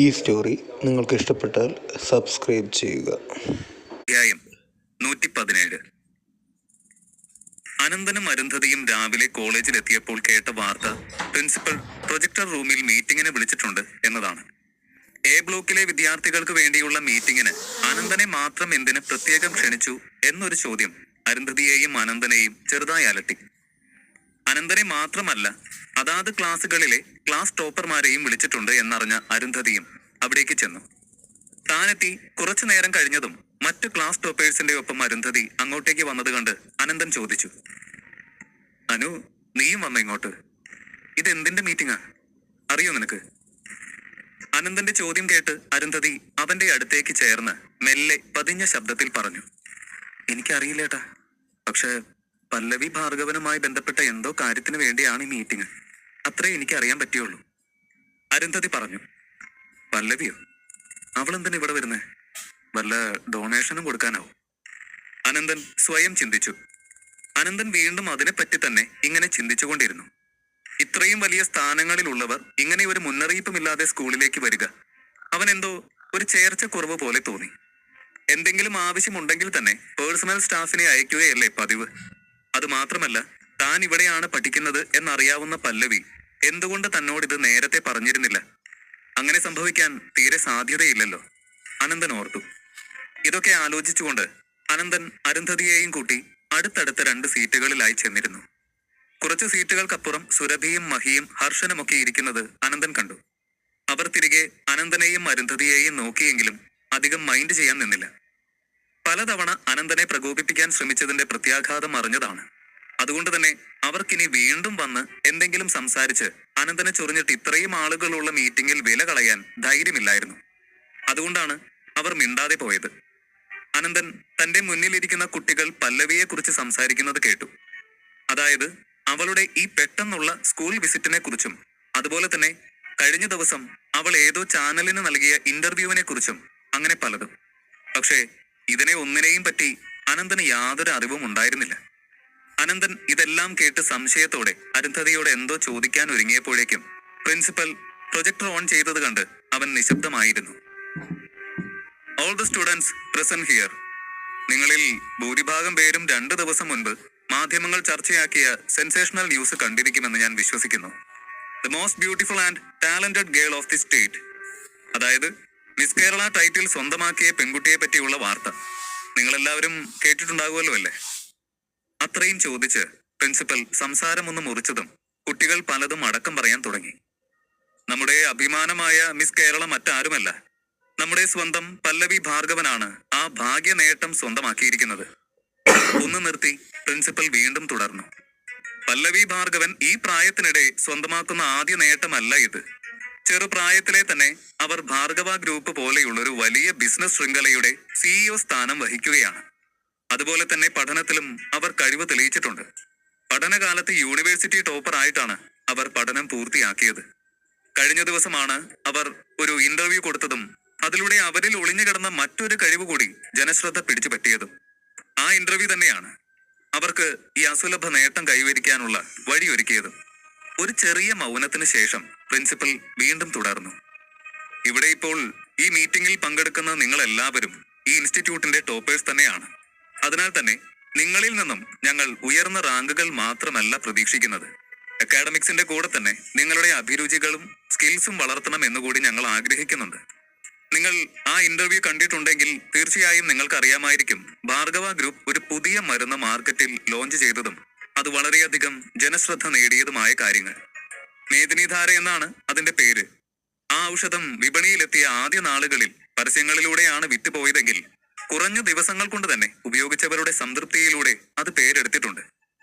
ഈ സ്റ്റോറി നിങ്ങൾക്ക് ഇഷ്ടപ്പെട്ടാൽ സബ്സ്ക്രൈബ് ചെയ്യുക. അധ്യായം 117. അനന്തനും അരുന്ധതിയും രാവിലെ കോളേജിലെത്തിയപ്പോൾ കേട്ട വാർത്ത പ്രിൻസിപ്പൽ പ്രൊജക്ടർ റൂമിൽ മീറ്റിംഗിന് വിളിച്ചിട്ടുണ്ട് എന്നതാണ്. എ ബ്ലോക്കിലെ വിദ്യാർത്ഥികൾക്ക് വേണ്ടിയുള്ള മീറ്റിംഗിന് അനന്തനെ മാത്രം എന്തിന് പ്രത്യേകം ക്ഷണിച്ചു എന്നൊരു ചോദ്യം അരുന്ധതിയെയും അനന്തനെയും ചെറുതായി അലട്ടി. അനന്തനെ മാത്രമല്ല, അതാത് ക്ലാസ്സുകളിലെ ക്ലാസ് ടോപ്പർമാരെയും വിളിച്ചിട്ടുണ്ട് എന്നറിഞ്ഞ അരുന്ധതിയും അവിടേക്ക് ചെന്നു. താനെത്തി കുറച്ചു നേരം കഴിഞ്ഞതും മറ്റു ക്ലാസ് ടോപ്പേഴ്സിന്റെ ഒപ്പം അരുന്ധതി അങ്ങോട്ടേക്ക് വന്നത് കണ്ട് അനന്തൻ ചോദിച്ചു, അനു, നീയും വന്നോ ഇങ്ങോട്ട്? ഇതെന്തിന്റെ മീറ്റിംഗാ? അറിയോ നിനക്ക്? അനന്തന്റെ ചോദ്യം കേട്ട് അരുന്ധതി അവന്റെ അടുത്തേക്ക് ചേർന്ന് മെല്ലെ പതിഞ്ഞ ശബ്ദത്തിൽ പറഞ്ഞു, എനിക്കറിയില്ലേട്ടാ, പക്ഷെ പല്ലവി ഭാർഗവനുമായി ബന്ധപ്പെട്ട എന്തോ കാര്യത്തിന് വേണ്ടിയാണ് ഈ മീറ്റിംഗ്. അത്രേ എനിക്ക് അറിയാൻ പറ്റുള്ളൂ. അരുന്ധതി പറഞ്ഞു. പല്ലവിയോ? അവളെന്തിനാ ഇവിടെ വരുന്നേ? വല്ല ഡൊണേഷനും കൊടുക്കാനാവും? അനന്തൻ സ്വയം ചിന്തിച്ചു. അനന്തൻ വീണ്ടും അതിനെപ്പറ്റി തന്നെ ഇങ്ങനെ ചിന്തിച്ചുകൊണ്ടിരുന്നു. ഇത്രയും വലിയ സ്ഥാനങ്ങളിലുള്ളവർ ഇങ്ങനെ ഒരു മുന്നറിയിപ്പുമില്ലാതെ സ്കൂളിലേക്ക് വരിക അവനെന്തോ ഒരു ചേർച്ച കുറവ് പോലെ തോന്നി. എന്തെങ്കിലും ആവശ്യമുണ്ടെങ്കിൽ തന്നെ പേഴ്സണൽ സ്റ്റാഫിനെ അയക്കുകയല്ലേ പതിവ്. അത് മാത്രമല്ല, താൻ ഇവിടെയാണ് പഠിക്കുന്നത് എന്നറിയാവുന്ന പല്ലവി എന്തുകൊണ്ട് തന്നോടിത് നേരത്തെ പറഞ്ഞിരുന്നില്ല? അങ്ങനെ സംഭവിക്കാൻ തീരെ സാധ്യതയില്ലല്ലോ, അനന്തൻ ഓർത്തു. ഇതൊക്കെ ആലോചിച്ചുകൊണ്ട് അനന്തൻ അരുന്ധതിയെയും കൂട്ടി അടുത്തടുത്ത 2 സീറ്റുകളിലായി ചെന്നിരുന്നു. കുറച്ച് സീറ്റുകൾക്കപ്പുറം സുരഭിയും മഹിയും ഹർഷനുമൊക്കെ ഇരിക്കുന്നത് അനന്തൻ കണ്ടു. അവർ തിരികെ അനന്തനെയും അരുന്ധതിയെയും നോക്കിയെങ്കിലും അധികം മൈൻഡ് ചെയ്യാൻ നിന്നില്ല. പലതവണ അനന്തനെ പ്രകോപിപ്പിക്കാൻ ശ്രമിച്ചതിന്റെ പ്രത്യാഘാതം അറിഞ്ഞതാണ്. അതുകൊണ്ട് തന്നെ അവർക്കിനി വീണ്ടും വന്ന് എന്തെങ്കിലും സംസാരിച്ച് അനന്തനെ ചൊറിഞ്ഞിട്ട് ഇത്രയും ആളുകളുള്ള മീറ്റിംഗിൽ വില കളയാൻ ധൈര്യമില്ലായിരുന്നു. അതുകൊണ്ടാണ് അവർ മിണ്ടാതെ പോയത്. അനന്തൻ തന്റെ മുന്നിലിരിക്കുന്ന കുട്ടികൾ പല്ലവിയെ കുറിച്ച് സംസാരിക്കുന്നത് കേട്ടു. അതായത് അവളുടെ ഈ പെട്ടെന്നുള്ള സ്കൂൾ വിസിറ്റിനെ കുറിച്ചും അതുപോലെ തന്നെ കഴിഞ്ഞ ദിവസം അവൾ ഏതോ ചാനലിന് നൽകിയ ഇന്റർവ്യൂവിനെ കുറിച്ചും അങ്ങനെ പലതും. പക്ഷേ ഇതിനെ ഒന്നിനെയും പറ്റി അനന്തന് യാതൊരു അറിവും ഉണ്ടായിരുന്നില്ല. അനന്തൻ ഇതെല്ലാം കേട്ട് സംശയത്തോടെ അരുന്ധതിയോട് എന്തോ ചോദിക്കാൻ ഒരുങ്ങിയപ്പോഴേക്കും പ്രിൻസിപ്പൽ പ്രൊജക്ടർ ഓൺ ചെയ്തത് കണ്ട് അവൻ നിശബ്ദമായിരുന്നു. All the students present here. നിങ്ങളിൽ ഭൂരിഭാഗം പേരും 2 ദിവസം മുൻപ് മാധ്യമങ്ങൾ ചർച്ചയാക്കിയ സെൻസേഷണൽ ന്യൂസ് കണ്ടിരിക്കുമെന്ന് ഞാൻ വിശ്വസിക്കുന്നു. The most beautiful and talented girl of the state, അതായത് മിസ് കേരള ടൈറ്റിൽ സ്വന്തമാക്കിയ പെൺകുട്ടിയെ പറ്റിയുള്ള വാർത്ത നിങ്ങളെല്ലാവരും കേട്ടിട്ടുണ്ടാകുമല്ലോ അല്ലേ? അത്രയും ചോദിച്ച് പ്രിൻസിപ്പൽ സംസാരമൊന്ന് മുറിച്ചതും കുട്ടികൾ പലതും അടക്കം പറയാൻ തുടങ്ങി. നമ്മുടെ അഭിമാനമായ മിസ് കേരള മറ്റാരുമല്ല, നമ്മുടെ സ്വന്തം പല്ലവി ഭാർഗവനാണ് ആ ഭാഗ്യ നേട്ടം സ്വന്തമാക്കിയിരിക്കുന്നത്. ഒന്ന് നിർത്തി പ്രിൻസിപ്പൽ വീണ്ടും തുടർന്നു. പല്ലവി ഭാർഗവൻ ഈ പ്രായത്തിനിടെ സ്വന്തമാക്കുന്ന ആദ്യ നേട്ടമല്ല ഇത്. ചെറുപ്രായത്തിലെ തന്നെ അവർ ഭാർഗവ ഗ്രൂപ്പ് പോലെയുള്ളൊരു വലിയ ബിസിനസ് ശൃംഖലയുടെ CEO സ്ഥാനം വഹിക്കുകയാണ്. അതുപോലെ തന്നെ പഠനത്തിലും അവർ കഴിവ് തെളിയിച്ചിട്ടുണ്ട്. പഠനകാലത്ത് യൂണിവേഴ്സിറ്റി ടോപ്പർ ആയിട്ടാണ് അവർ പഠനം പൂർത്തിയാക്കിയത്. കഴിഞ്ഞ ദിവസമാണ് അവർ ഒരു ഇന്റർവ്യൂ കൊടുത്തതും അതിലൂടെ അവരിൽ ഒളിഞ്ഞു കിടന്ന മറ്റൊരു കഴിവ് കൂടി ജനശ്രദ്ധ പിടിച്ചു പറ്റിയതും. ആ ഇന്റർവ്യൂ തന്നെയാണ് അവർക്ക് ഈ അസുലഭ നേട്ടം കൈവരിക്കാനുള്ള വഴിയൊരുക്കിയതും. ഒരു ചെറിയ മൗനത്തിന് ശേഷം പ്രിൻസിപ്പൽ വീണ്ടും തുടർന്നു. ഇവിടെ ഇപ്പോൾ ഈ മീറ്റിംഗിൽ പങ്കെടുക്കുന്ന നിങ്ങൾ എല്ലാവരും ഈ ഇൻസ്റ്റിറ്റ്യൂട്ടിന്റെ ടോപ്പേഴ്സ് തന്നെയാണ്. അതിനാൽ തന്നെ നിങ്ങളിൽ നിന്നും ഞങ്ങൾ ഉയർന്ന റാങ്കുകൾ മാത്രമല്ല പ്രതീക്ഷിക്കുന്നത്, അക്കാഡമിക്സിന്റെ കൂടെ തന്നെ നിങ്ങളുടെ അഭിരുചികളും സ്കിൽസും വളർത്തണം എന്നുകൂടി ഞങ്ങൾ ആഗ്രഹിക്കുന്നുണ്ട്. നിങ്ങൾ ആ ഇന്റർവ്യൂ കണ്ടിട്ടുണ്ടെങ്കിൽ തീർച്ചയായും നിങ്ങൾക്ക് അറിയാമായിരിക്കും, ഭാർഗവ ഗ്രൂപ്പ് ഒരു പുതിയ മരുന്ന് മാർക്കറ്റിൽ ലോഞ്ച് ചെയ്തതും അത് വളരെയധികം ജനശ്രദ്ധ നേടിയതുമായ കാര്യങ്ങൾ. മേദിനിധാര എന്നാണ് അതിന്റെ പേര്. ആ ഔഷധം വിപണിയിലെത്തിയ ആദ്യ നാളുകളിൽ പരസ്യങ്ങളിലൂടെയാണ് വിറ്റുപോയതെങ്കിൽ കുറഞ്ഞ ദിവസങ്ങൾ കൊണ്ട് തന്നെ ഉപയോഗിച്ചവരുടെ സംതൃപ്തിയിലൂടെ അത് പേരെടുത്തിട്ടുണ്ട്.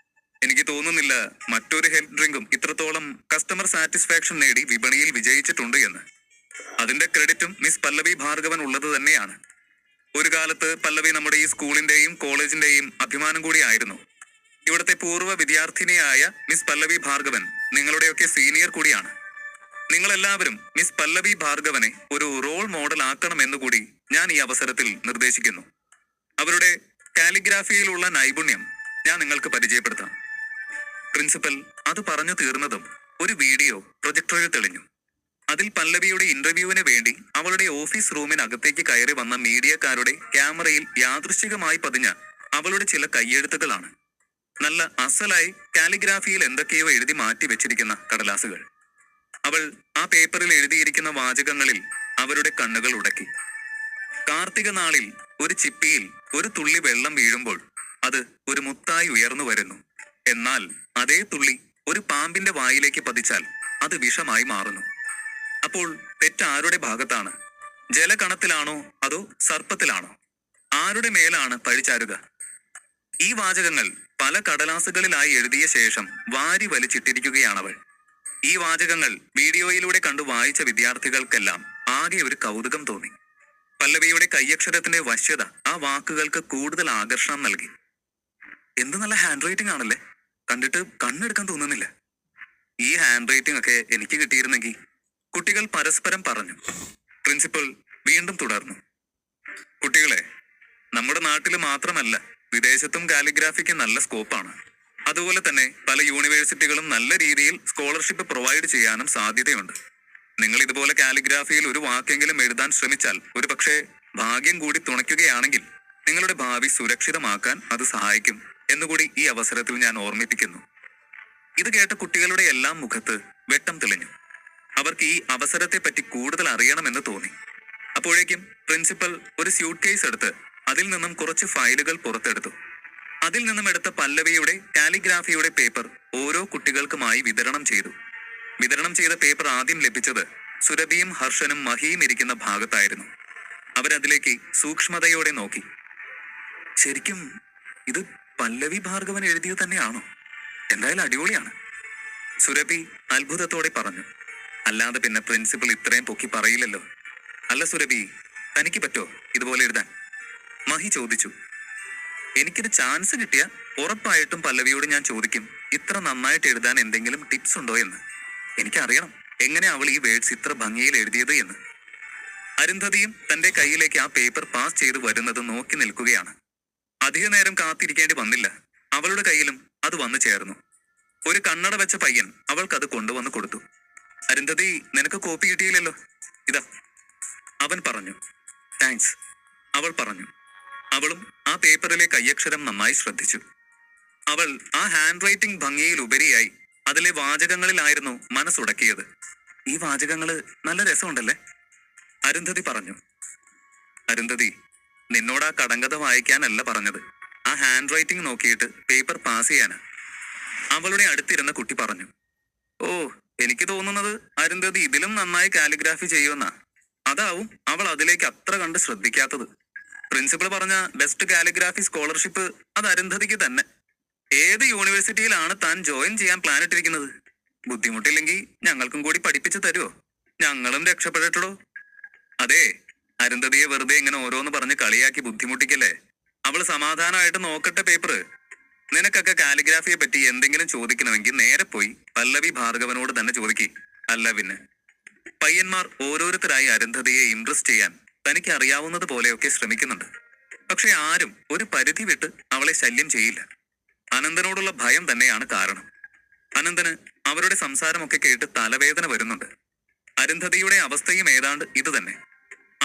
എനിക്ക് തോന്നുന്നില്ല മറ്റൊരു ഹെൽത്ത് ഡ്രിങ്കും ഇത്രത്തോളം കസ്റ്റമർ സാറ്റിസ്ഫാക്ഷൻ നേടി വിപണിയിൽ വിജയിച്ചിട്ടുണ്ട് എന്ന്. അതിന്റെ ക്രെഡിറ്റും മിസ് പല്ലവി ഭാർഗവൻ ഉള്ളത് തന്നെയാണ്. ഒരു കാലത്ത് പല്ലവി നമ്മുടെ ഈ സ്കൂളിന്റെയും കോളേജിന്റെയും അഭിമാനം കൂടിയായിരുന്നു. ഇവിടുത്തെ പൂർവ്വ വിദ്യാർത്ഥിനിയായ മിസ് പല്ലവി ഭാർഗവൻ നിങ്ങളുടെയൊക്കെ സീനിയർ കൂടിയാണ്. നിങ്ങളെല്ലാവരും മിസ് പല്ലവി ഭാർഗവനെ ഒരു റോൾ മോഡൽ ആക്കണമെന്നുകൂടി ഞാൻ ഈ അവസരത്തിൽ നിർദ്ദേശിക്കുന്നു. അവരുടെ കാലിഗ്രാഫിയിലുള്ള നൈപുണ്യം ഞാൻ നിങ്ങൾക്ക് പരിചയപ്പെടുത്താം. പ്രിൻസിപ്പൽ അത് പറഞ്ഞു തീർന്നതും ഒരു വീഡിയോ പ്രൊജക്ടറിൽ തെളിഞ്ഞു. അതിൽ പല്ലവിയുടെ ഇന്റർവ്യൂവിന് വേണ്ടി അവളുടെ ഓഫീസ് റൂമിനകത്തേക്ക് കയറി വന്ന മീഡിയക്കാരുടെ ക്യാമറയിൽ യാദൃശ്ചികമായി പതിഞ്ഞ അവളുടെ ചില കയ്യെഴുത്തുകളാണ്. നല്ല അസലായി കാലിഗ്രാഫിയിൽ എന്തൊക്കെയോ എഴുതി മാറ്റി വെച്ചിരിക്കുന്ന കടലാസുകൾ. അവൾ ആ പേപ്പറിൽ എഴുതിയിരിക്കുന്ന വാചകങ്ങളിൽ അവരുടെ കണ്ണുകൾ ഉടക്കി. കാർത്തിക നാളിൽ ഒരു ചിപ്പിയിൽ ഒരു തുള്ളി വെള്ളം വീഴുമ്പോൾ അത് ഒരു മുത്തായി ഉയർന്നു വരുന്നു. എന്നാൽ അതേ തുള്ളി ഒരു പാമ്പിന്റെ വായിലേക്ക് പതിച്ചാൽ അത് വിഷമായി മാറുന്നു. അപ്പോൾ തെറ്റ് ആരുടെ ഭാഗത്താണ്? ജലകണത്തിലാണോ അതോ സർപ്പത്തിലാണോ? ആരുടെ മേലാണ് പഴിചാരുക? ഈ വാചകങ്ങൾ പല കടലാസുകളിലായി എഴുതിയ ശേഷം വാരി വലിച്ചിട്ടിരിക്കുകയാണവൾ. ഈ വാചകങ്ങൾ വീഡിയോയിലൂടെ കണ്ടു വായിച്ച വിദ്യാർത്ഥികൾക്കെല്ലാം ആകെ ഒരു കൗതുകം തോന്നി. പല്ലവിയുടെ കയ്യക്ഷരത്തിന്റെ വശ്യത ആ വാക്കുകൾക്ക് കൂടുതൽ ആകർഷണം നൽകി. എന്ത് നല്ല ഹാൻഡ് റൈറ്റിംഗ് ആണല്ലേ, കണ്ടിട്ട് കണ്ണെടുക്കാൻ തോന്നുന്നില്ല. ഈ ഹാൻഡ് റൈറ്റിംഗ് ഒക്കെ എനിക്ക് കിട്ടിയിരുന്നെങ്കിൽ, കുട്ടികൾ പരസ്പരം പറഞ്ഞു. പ്രിൻസിപ്പൽ വീണ്ടും തുടർന്നു. കുട്ടികളെ, നമ്മുടെ നാട്ടിൽ മാത്രമല്ല വിദേശത്തും കാലിഗ്രാഫിക്ക് നല്ല സ്കോപ്പാണ്. അതുപോലെ തന്നെ പല യൂണിവേഴ്സിറ്റികളും നല്ല രീതിയിൽ സ്കോളർഷിപ്പ് പ്രൊവൈഡ് ചെയ്യാനും സാധ്യതയുണ്ട്. നിങ്ങൾ ഇതുപോലെ കാലിഗ്രാഫിയിൽ ഒരു വാക്കെങ്കിലും എഴുതാൻ ശ്രമിച്ചാൽ, ഒരു പക്ഷേ ഭാഗ്യം കൂടി തുണയ്ക്കുകയാണെങ്കിൽ നിങ്ങളുടെ ഭാവി സുരക്ഷിതമാക്കാൻ അത് സഹായിക്കും എന്നുകൂടി ഈ അവസരത്തിൽ ഞാൻ ഓർമ്മിപ്പിക്കുന്നു. ഇത് കേട്ട കുട്ടികളുടെ എല്ലാം മുഖത്ത് വെട്ടം തെളിഞ്ഞു. അവർക്ക് ഈ അവസരത്തെ പറ്റി കൂടുതൽ അറിയണമെന്ന് തോന്നി. അപ്പോഴേക്കും പ്രിൻസിപ്പൽ ഒരു സ്യൂട്ട് കേസ് എടുത്ത് അതിൽ നിന്നും കുറച്ച് ഫയലുകൾ പുറത്തെടുത്തു. അതിൽ നിന്നും എടുത്ത പല്ലവിയുടെ കാലിഗ്രാഫിയുടെ പേപ്പർ ഓരോ കുട്ടികൾക്കുമായി വിതരണം ചെയ്തു. വിതരണം ചെയ്ത പേപ്പർ ആദ്യം ലഭിച്ചത് സുരഭിയും ഹർഷനും മഹിയും ഇരിക്കുന്ന ഭാഗത്തായിരുന്നു. അവരതിലേക്ക് സൂക്ഷ്മതയോടെ നോക്കി. ശരിക്കും ഇത് പല്ലവി ഭാർഗവൻ എഴുതിയത് തന്നെയാണോ? എന്തായാലും അടിപൊളിയാണ്, സുരഭി അത്ഭുതത്തോടെ പറഞ്ഞു. അല്ലാതെ പിന്നെ പ്രിൻസിപ്പൽ ഇത്രയും പൊക്കി പറയില്ലല്ലോ. അല്ല സുരഭി, തനിക്ക് പറ്റോ ഇതുപോലെ എഴുതാൻ? മഹി ചോദിച്ചു. എനിക്കൊരു ചാൻസ് കിട്ടിയ ഉറപ്പായിട്ടും പല്ലവിയോട് ഞാൻ ചോദിക്കും, ഇത്ര നന്നായിട്ട് എഴുതാൻ എന്തെങ്കിലും ടിപ്സ് ഉണ്ടോ എന്ന്. എനിക്കറിയണം എങ്ങനെ അവൾ ഈ വേർഡ്സ് ഇത്ര ഭംഗിയിൽ എഴുതിയത് എന്ന്. അരുന്ധതിയും തന്റെ കയ്യിലേക്ക് ആ പേപ്പർ പാസ് ചെയ്ത് വരുന്നത് നോക്കി നിൽക്കുകയാണ്. അധിക നേരം കാത്തിരിക്കേണ്ടി വന്നില്ല. അവളുടെ കയ്യിലും അത് വന്നു ചേർന്നു. ഒരു കണ്ണട വെച്ച പയ്യൻ അവൾക്കത് കൊണ്ടുവന്ന് കൊടുത്തു. അരുന്ധതി, നിനക്ക് കോപ്പി കിട്ടിയില്ലല്ലോ, ഇതാ, അവൻ പറഞ്ഞു. താങ്ക്സ്, അവൾ പറഞ്ഞു. അവളും ആ പേപ്പറിലെ കയ്യക്ഷരം നന്നായി ശ്രദ്ധിച്ചു. അവൾ ആ ഹാൻഡ് റൈറ്റിംഗ് ഭംഗിയിൽ ഉപരിയായി അതിലെ വാചകങ്ങളിലായിരുന്നു മനസ്സുടക്കിയത്. ഈ വാചകങ്ങള് നല്ല രസമുണ്ടല്ലേ, അരുന്ധതി പറഞ്ഞു. അരുന്ധതി, നിന്നോട് ആ കടങ്കഥ വായിക്കാനല്ല പറഞ്ഞത്, ആ ഹാൻഡ് റൈറ്റിംഗ് നോക്കിയിട്ട് പേപ്പർ പാസ് ചെയ്യാനാ, അവളുടെ അടുത്തിരുന്ന കുട്ടി പറഞ്ഞു. ഓ, എനിക്ക് തോന്നുന്നത് അരുന്ധതി ഇതിലും നന്നായി കാലിഗ്രാഫി ചെയ്യുമെന്നാ. അതാവും അവൾ അതിലേക്ക് അത്ര കണ്ട് ശ്രദ്ധിക്കാത്തത്. പ്രിൻസിപ്പൾ പറഞ്ഞ ബെസ്റ്റ് കാലിഗ്രാഫി സ്കോളർഷിപ്പ് അത് അരുന്ധതിക്ക് തന്നെ. ഏത് യൂണിവേഴ്സിറ്റിയിലാണ് താൻ ജോയിൻ ചെയ്യാൻ പ്ലാൻ ഇട്ടിരിക്കുന്നത്? ബുദ്ധിമുട്ടില്ലെങ്കിൽ ഞങ്ങൾക്കും കൂടി പഠിപ്പിച്ചു തരുമോ? ഞങ്ങളും രക്ഷപ്പെടട്ടോ. അതെ, അരുന്ധതിയെ വെറുതെ ഇങ്ങനെ ഓരോന്ന് പറഞ്ഞ് കളിയാക്കി ബുദ്ധിമുട്ടിക്കല്ലേ. അവള് സമാധാനമായിട്ട് നോക്കട്ടെ പേപ്പർ. നിനക്കൊക്കെ കാലിഗ്രാഫിയെ പറ്റി എന്തെങ്കിലും ചോദിക്കണമെങ്കിൽ നേരെ പോയി പല്ലവി ഭാർഗവനോട് തന്നെ ചോദിക്ക്. അല്ല പിന്നെ. പയ്യന്മാർ ഓരോരുത്തരായി അരുന്ധതിയെ ഇംപ്രസ് ചെയ്യാൻ തനിക്ക് അറിയാവുന്നത് പോലെയൊക്കെ ശ്രമിക്കുന്നുണ്ട്. പക്ഷെ ആരും ഒരു പരിധി വിട്ട് അവളെ ശല്യം ചെയ്യില്ല. അനന്തനോടുള്ള ഭയം തന്നെയാണ് കാരണം. അനന്തന് അവരുടെ സംസാരമൊക്കെ കേട്ട് തലവേദന വരുന്നുണ്ട്. അരുന്ധതിയുടെ അവസ്ഥയും ഏതാണ്ട് ഇത് തന്നെ.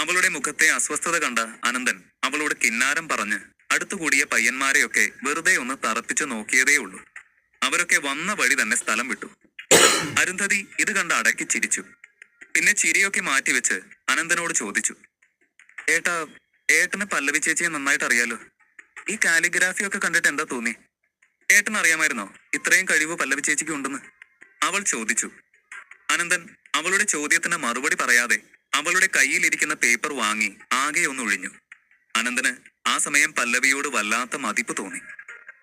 അവളുടെ മുഖത്തെ അസ്വസ്ഥത കണ്ട അനന്തൻ അവളോട് കിന്നാരം പറഞ്ഞ് അടുത്തുകൂടിയ പയ്യന്മാരെയൊക്കെ വെറുതെ ഒന്ന് തറപ്പിച്ചു നോക്കിയതേ ഉള്ളൂ. അവരൊക്കെ വന്ന വഴി തന്നെ സ്ഥലം വിട്ടു. അരുന്ധതി ഇത് കണ്ട് അടക്കി ചിരിച്ചു. പിന്നെ ചിരിയൊക്കെ മാറ്റിവെച്ച് അനന്തനോട് ചോദിച്ചു. ഏട്ടാ, ഏട്ടന് പല്ലവി ചേച്ചിയെ നന്നായിട്ട് അറിയാലോ. ഈ കാലിഗ്രാഫി ഒക്കെ കണ്ടിട്ട് എന്താ തോന്നി? ഏട്ടൻ അറിയാമായിരുന്നോ ഇത്രയും കഴിവ് പല്ലവി ചേച്ചിക്ക് ഉണ്ടെന്ന്? അവൾ ചോദിച്ചു. അനന്തൻ അവളുടെ ചോദ്യത്തിന് മറുപടി പറയാതെ അവളുടെ കയ്യിലിരിക്കുന്ന പേപ്പർ വാങ്ങി ആകെ ഒന്ന് ഒഴിഞ്ഞു. അനന്തന് ആ സമയം പല്ലവിയോട് വല്ലാത്ത മതിപ്പ് തോന്നി.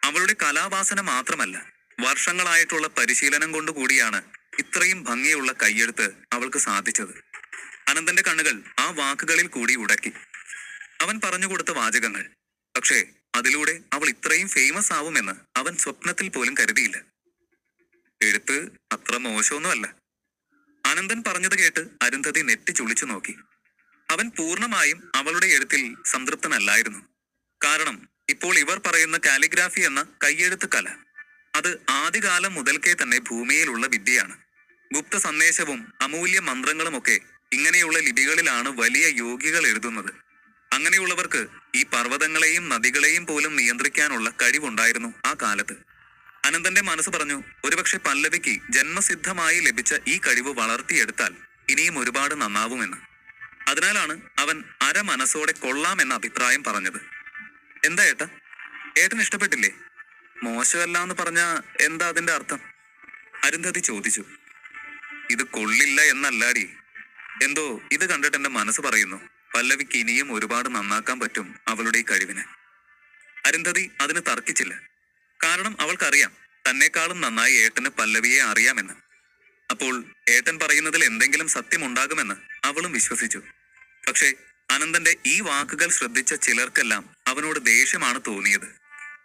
അവളുടെ കലാവാസന മാത്രമല്ല, വർഷങ്ങളായിട്ടുള്ള പരിശീലനം കൊണ്ടുകൂടിയാണ് ഇത്രയും ഭംഗിയുള്ള കയ്യെഴുത്ത് അവൾക്ക് സാധിച്ചത്. അനന്തന്റെ കണ്ണുകൾ ആ വാക്കുകളിൽ കൂടി ഉടക്കി. അവൻ പറഞ്ഞുകൊടുത്ത വാചകങ്ങൾ. പക്ഷേ അതിലൂടെ അവൾ ഇത്രയും ഫേമസ് ആവുമെന്ന് അവൻ സ്വപ്നത്തിൽ പോലും കരുതിയില്ല. എഴുത്ത് അത്ര മോശമൊന്നുമല്ല. അനന്തൻ പറഞ്ഞത് കേട്ട് അരുന്ധതി നെറ്റി ചുളിച്ചു നോക്കി. അവൻ പൂർണ്ണമായും അവളുടെ എഴുത്തിൽ സംതൃപ്തനല്ലായിരുന്നു. കാരണം ഇപ്പോൾ ഇവർ പറയുന്ന കാലിഗ്രാഫി എന്ന കയ്യെഴുത്ത് കല, അത് ആദ്യകാലം മുതൽക്കേ തന്നെ ഭൂമിയിലുള്ള വിദ്യയാണ്. ഗുപ്ത സന്ദേശവും അമൂല്യ മന്ത്രങ്ങളുമൊക്കെ ഇങ്ങനെയുള്ള ലിപികളിലാണ് വലിയ യോഗികൾ എഴുതുന്നത്. അങ്ങനെയുള്ളവർക്ക് ഈ പർവ്വതങ്ങളെയും നദികളെയും പോലും നിയന്ത്രിക്കാനുള്ള കഴിവുണ്ടായിരുന്നു ആ കാലത്ത്. അനന്തന്റെ മനസ്സ് പറഞ്ഞു, ഒരുപക്ഷെ പല്ലവിക്ക് ജന്മസിദ്ധമായി ലഭിച്ച ഈ കഴിവ് വളർത്തിയെടുത്താൽ ഇനിയും ഒരുപാട് നന്നാവുമെന്ന്. അതിനാലാണ് അവൻ അരമനസ്സോടെ കൊള്ളാമെന്ന അഭിപ്രായം പറഞ്ഞത്. എന്താ ഏട്ടാ, ഏട്ടന് ഇഷ്ടപ്പെട്ടില്ലേ? മോശമല്ല എന്ന് പറഞ്ഞ എന്താ അതിന്റെ അർത്ഥം? അരുന്ധതി ചോദിച്ചു. ഇത് കൊള്ളില്ല എന്നല്ലാടി, എന്തോ ഇത് കണ്ടിട്ട് എന്റെ മനസ്സ് പറയുന്നു പല്ലവിക്ക് ഇനിയും ഒരുപാട് നന്നാക്കാൻ പറ്റും അവളുടെ ഈ കഴിവിന്. അരുന്ധതി അതിന് തർക്കിച്ചില്ല. കാരണം അവൾക്കറിയാം തന്നെക്കാളും നന്നായി ഏട്ടന് പല്ലവിയെ അറിയാമെന്ന്. അപ്പോൾ ഏട്ടൻ പറയുന്നതിൽ എന്തെങ്കിലും സത്യമുണ്ടാകുമെന്ന് അവളും വിശ്വസിച്ചു. പക്ഷേ അനന്തന്റെ ഈ വാക്കുകൾ ശ്രദ്ധിച്ച ചിലർക്കെല്ലാം അവനോട് ദേഷ്യമാണ് തോന്നിയത്.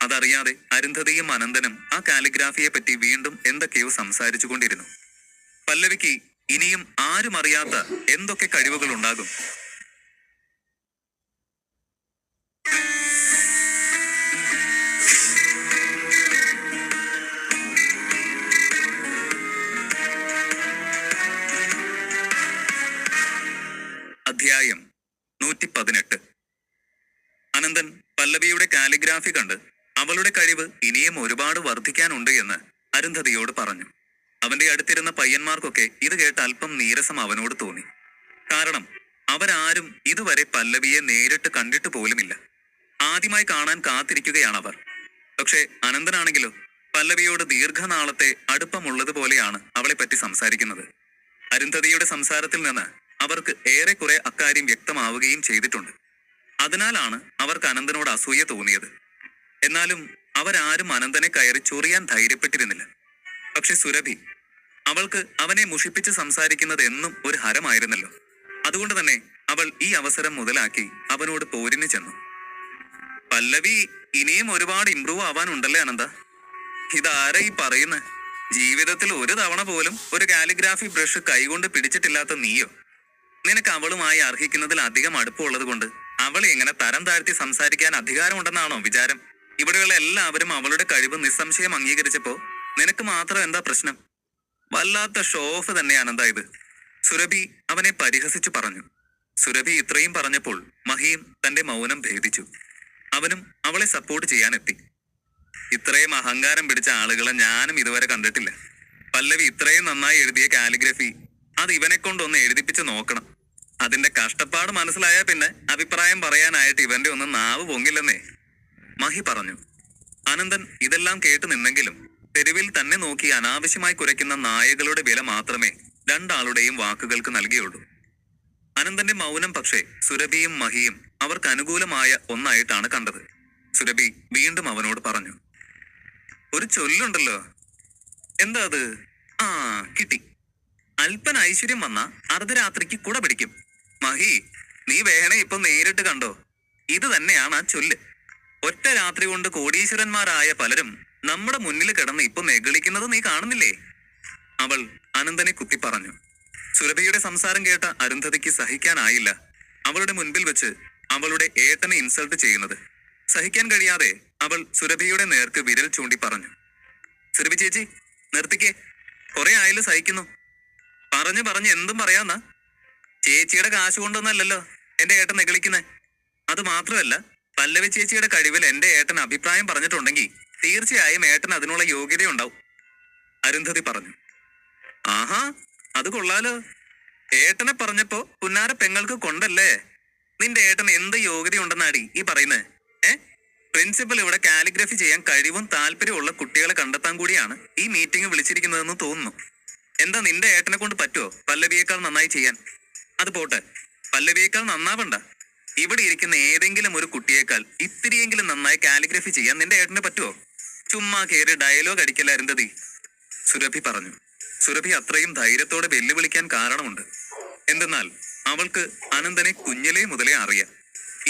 അതറിയാതെ അരുന്ധതിയും അനന്തനും ആ കാലിഗ്രാഫിയെ പറ്റി വീണ്ടും എന്തൊക്കെയോ സംസാരിച്ചു കൊണ്ടിരുന്നു. പല്ലവിക്ക് ഇനിയും ആരും അറിയാത്ത എന്തൊക്കെ കഴിവുകൾ ഉണ്ടാകും. അധ്യായം 118. അനന്തൻ പല്ലവിയുടെ കാലിഗ്രാഫി കണ്ട് അവളുടെ കഴിവ് ഇനിയും ഒരുപാട് വർദ്ധിക്കാനുണ്ട് എന്ന് അരുന്ധതിയോട് പറഞ്ഞു. അവന്റെ അടുത്തിരുന്ന പയ്യന്മാർക്കൊക്കെ ഇത് കേട്ട് അല്പം നീരസം അവനോട് തോന്നി. കാരണം അവരാരും ഇതുവരെ പല്ലവിയെ നേരിട്ട് കണ്ടിട്ട് പോലുമില്ല. ആദ്യമായി കാണാൻ കാത്തിരിക്കുകയാണവർ. പക്ഷെ അനന്തനാണെങ്കിലോ പല്ലവിയോട് ദീർഘനാളത്തെ അടുപ്പമുള്ളതുപോലെയാണ് അവളെപ്പറ്റി സംസാരിക്കുന്നത്. അരുന്ധതിയുടെ സംസാരത്തിൽ നിന്ന് അവർക്ക് ഏറെക്കുറെ അക്കാര്യം വ്യക്തമാവുകയും ചെയ്തിട്ടുണ്ട്. അതിനാലാണ് അവർക്ക് അനന്തനോട് അസൂയ തോന്നിയത്. എന്നാലും അവരാരും അനന്തനെ കയറി ചൊറിയാൻ ധൈര്യപ്പെട്ടിരുന്നില്ല. പക്ഷെ സുരഭി, അവൾക്ക് അവനെ മുഷിപ്പിച്ച് സംസാരിക്കുന്നത് എന്നും ഒരു ഹരമായിരുന്നല്ലോ. അതുകൊണ്ട് തന്നെ അവൾ ഈ അവസരം മുതലാക്കി അവനോട് പോരിന് ചെന്നു. പല്ലവി ഇനിയും ഒരുപാട് ഇംപ്രൂവ് ആവാനുണ്ടല്ലേ അനന്ത? ഇതാരാ ഈ പറയുന്ന? ജീവിതത്തിൽ ഒരു തവണ പോലും ഒരു കാലിഗ്രാഫി ബ്രഷ് കൈകൊണ്ട് പിടിച്ചിട്ടില്ലാത്ത നീയോ? നിനക്ക് അവളുമായി അർഹിക്കുന്നതിൽ അധികം അടുപ്പമുള്ളത് കൊണ്ട് അവളെ എങ്ങനെ തരം താഴ്ത്തി സംസാരിക്കാൻ അധികാരമുണ്ടെന്നാണോ വിചാരം? ഇവിടെയുള്ള എല്ലാവരും അവളുടെ കഴിവ് നിസ്സംശയം അംഗീകരിച്ചപ്പോ നിനക്ക് മാത്രം എന്താ പ്രശ്നം? വല്ലാത്ത ഷോ ഓഫ് തന്നെയാണെന്താ ഇത്? സുരഭി അവനെ പരിഹസിച്ചു പറഞ്ഞു. സുരഭി ഇത്രയും പറഞ്ഞപ്പോൾ മഹിയും തന്റെ മൗനം ഭേദിച്ചു. അവനും അവളെ സപ്പോർട്ട് ചെയ്യാനെത്തി. ഇത്രയും അഹങ്കാരം പിടിച്ച ആളുകളെ ഞാനും ഇതുവരെ കണ്ടിട്ടില്ല. പല്ലവി ഇത്രയും നന്നായി എഴുതിയ കാലിഗ്രഫി അത് ഇവനെ കൊണ്ടൊന്ന് എഴുതിപ്പിച്ച് നോക്കണം. അതിന്റെ കഷ്ടപ്പാട് മനസ്സിലായാൽ പിന്നെ അഭിപ്രായം പറയാനായിട്ട് ഇവന്റെ ഒന്നും നാവ് പൊങ്ങില്ലെന്നേ, മഹി പറഞ്ഞു. അനന്തൻ ഇതെല്ലാം കേട്ടു നിന്നെങ്കിലും തെരുവിൽ തന്നെ നോക്കി അനാവശ്യമായി കുരയ്ക്കുന്ന നായകളുടെ വില മാത്രമേ രണ്ടാളുടെയും വാക്കുകൾക്ക് നൽകിയുള്ളൂ. അനന്തന്റെ മൗനം പക്ഷേ സുരഭിയും മഹിയും അവർക്ക് അനുകൂലമായ ഒന്നായിട്ടാണ് കണ്ടത്. സുരഭി വീണ്ടും അവനോട് പറഞ്ഞു, ഒരു ചൊല്ലുണ്ടല്ലോ, എന്താ അത്? ആ, കിട്ടി. അല്പൻ ഐശ്വര്യം വന്ന അർദ്ധരാത്രിക്ക് കുട പിടിക്കും. മഹി, നീ വേണേ ഇപ്പൊ നേരിട്ട് കണ്ടോ. ഇത് തന്നെയാണ് ആ ചൊല്ല്. ഒറ്റ രാത്രി കൊണ്ട് കോടീശ്വരന്മാരായ പലരും നമ്മുടെ മുന്നിൽ കിടന്ന് ഇപ്പൊ നെഗളിക്കുന്നത് നീ കാണുന്നില്ലേ? അവൾ അനന്തനെ കുത്തി പറഞ്ഞു. സുരഭിയുടെ സംസാരം കേട്ട അരുന്ധതിക്ക് സഹിക്കാനായില്ല. അവളുടെ മുൻപിൽ വെച്ച് അവളുടെ ഏട്ടനെ ഇൻസൾട്ട് ചെയ്യുന്നത് സഹിക്കാൻ കഴിയാതെ അവൾ സുരഭിയുടെ നേർക്ക് വിരൽ ചൂണ്ടി പറഞ്ഞു, സുരഭി ചേച്ചി നിർത്തിക്കേ, കുറെ ആയാലും സഹിക്കുന്നു. പറഞ്ഞു എന്തും പറയാന്നാ? ചേച്ചിയുടെ കാശ് കൊണ്ടൊന്നല്ലല്ലോ എന്റെ ഏട്ടൻ നെഗളിക്കുന്നേ. അത് മാത്രമല്ല, പല്ലവി ചേച്ചിയുടെ കഴിവിൽ എന്റെ ഏട്ടൻ അഭിപ്രായം പറഞ്ഞിട്ടുണ്ടെങ്കിൽ തീർച്ചയായും ഏട്ടൻ അതിനുള്ള യോഗ്യതയുണ്ടാവും, അരുന്ധതി പറഞ്ഞു. ആഹാ, അത് കൊള്ളാലോ. ഏട്ടനെ പറഞ്ഞപ്പോ പുന്നാര പെങ്ങൾക്ക് കൊണ്ടല്ലേ. നിന്റെ ഏട്ടൻ എന്ത് യോഗ്യതയുണ്ടെന്നാടി ഈ പറയുന്നേ? പ്രിൻസിപ്പൽ ഇവിടെ കാലിഗ്രഫി ചെയ്യാൻ കഴിവും താല്പര്യമുള്ള കുട്ടികളെ കണ്ടെത്താൻ കൂടിയാണ് ഈ മീറ്റിംഗ് വിളിച്ചിരിക്കുന്നതെന്ന് തോന്നുന്നു. എന്താ നിന്റെ ഏട്ടനെ കൊണ്ട് പറ്റുമോ പല്ലവിയേക്കാൾ നന്നായി ചെയ്യാൻ? അത് പോട്ടെ, പല്ലവിയേക്കാൾ നന്നാവണ്ട, ഇവിടെ ഇരിക്കുന്ന ഏതെങ്കിലും ഒരു കുട്ടിയേക്കാൾ ഇത്തിരിയെങ്കിലും നന്നായി കാലിഗ്രഫി ചെയ്യാൻ നിന്റെ ഏട്ടന് പറ്റുമോ? ചുമ്മാ കയറി ഡയലോഗ് അടിക്കല അരുന്ധതി, സുരഭി പറഞ്ഞു. സുരഭി അത്രയും ധൈര്യത്തോടെ വെല്ലുവിളിക്കാൻ കാരണമുണ്ട്. എന്തെന്നാൽ അവൾക്ക് അനന്തനെ കുഞ്ഞിലേ മുതലേ അറിയാം.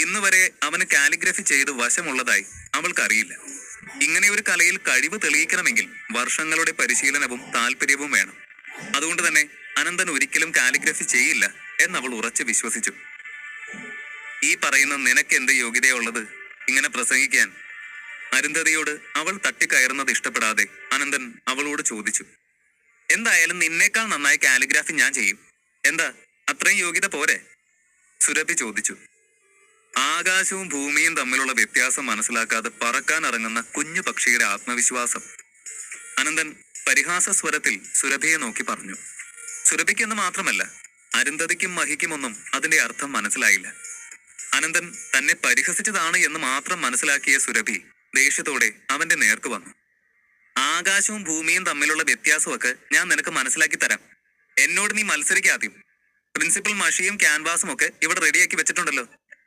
ഇന്ന് വരെ അവന് കാലിഗ്രഫി ചെയ്ത് വശമുള്ളതായി അവൾക്കറിയില്ല. ഇങ്ങനെ ഒരു കലയിൽ കഴിവ് തെളിയിക്കണമെങ്കിൽ വർഷങ്ങളുടെ പരിശീലനവും താല്പര്യവും വേണം. അതുകൊണ്ട് തന്നെ അനന്തൻ ഒരിക്കലും കാലിഗ്രഫി ചെയ്യില്ല എന്നവൾ ഉറച്ചു വിശ്വസിച്ചു. ഈ പറയുന്ന നിനക്ക് എന്ത് യോഗ്യതയുള്ളത് ഇങ്ങനെ പ്രസംഗിക്കാൻ? അരുന്ധതിയോട് അവൾ തട്ടിക്കയറുന്നത് ഇഷ്ടപ്പെടാതെ അനന്തൻ അവളോട് ചോദിച്ചു. എന്തായാലും നിന്നേക്കാൾ നന്നായി കാലിഗ്രാഫി ഞാൻ ചെയ്യും. എന്താ അത്രയും യോഗ്യത പോരെ? സുരഭി ചോദിച്ചു. ആകാശവും ഭൂമിയും തമ്മിലുള്ള വ്യത്യാസം മനസ്സിലാക്കാതെ പറക്കാൻ ഇറങ്ങുന്ന കുഞ്ഞു പക്ഷിയുടെ ആത്മവിശ്വാസം. അനന്തൻ പരിഹാസ സ്വരത്തിൽ സുരഭിയെ നോക്കി പറഞ്ഞു. സുരഭിക്കെന്ന് മാത്രമല്ല, അരുന്ധതിക്കും മഹിക്കുമൊന്നും അതിന്റെ അർത്ഥം മനസ്സിലായില്ല. അനന്തൻ തന്നെ പരിഹസിച്ചതാണ് എന്ന് മാത്രം മനസ്സിലാക്കിയ സുരഭി ദേഷ്യത്തോടെ അവന്റെ നേർക്ക് വന്നു. ആകാശവും ഭൂമിയും തമ്മിലുള്ള വ്യത്യാസമൊക്കെ ഞാൻ നിനക്ക് മനസ്സിലാക്കി തരാം. എന്നോട് നീ മത്സരിക്കാദ്യം. പ്രിൻസിപ്പൽ മഷിയും ക്യാൻവാസും ഒക്കെ ഇവിടെ റെഡിയാക്കി വെച്ചിട്ടുണ്ടല്ലോ,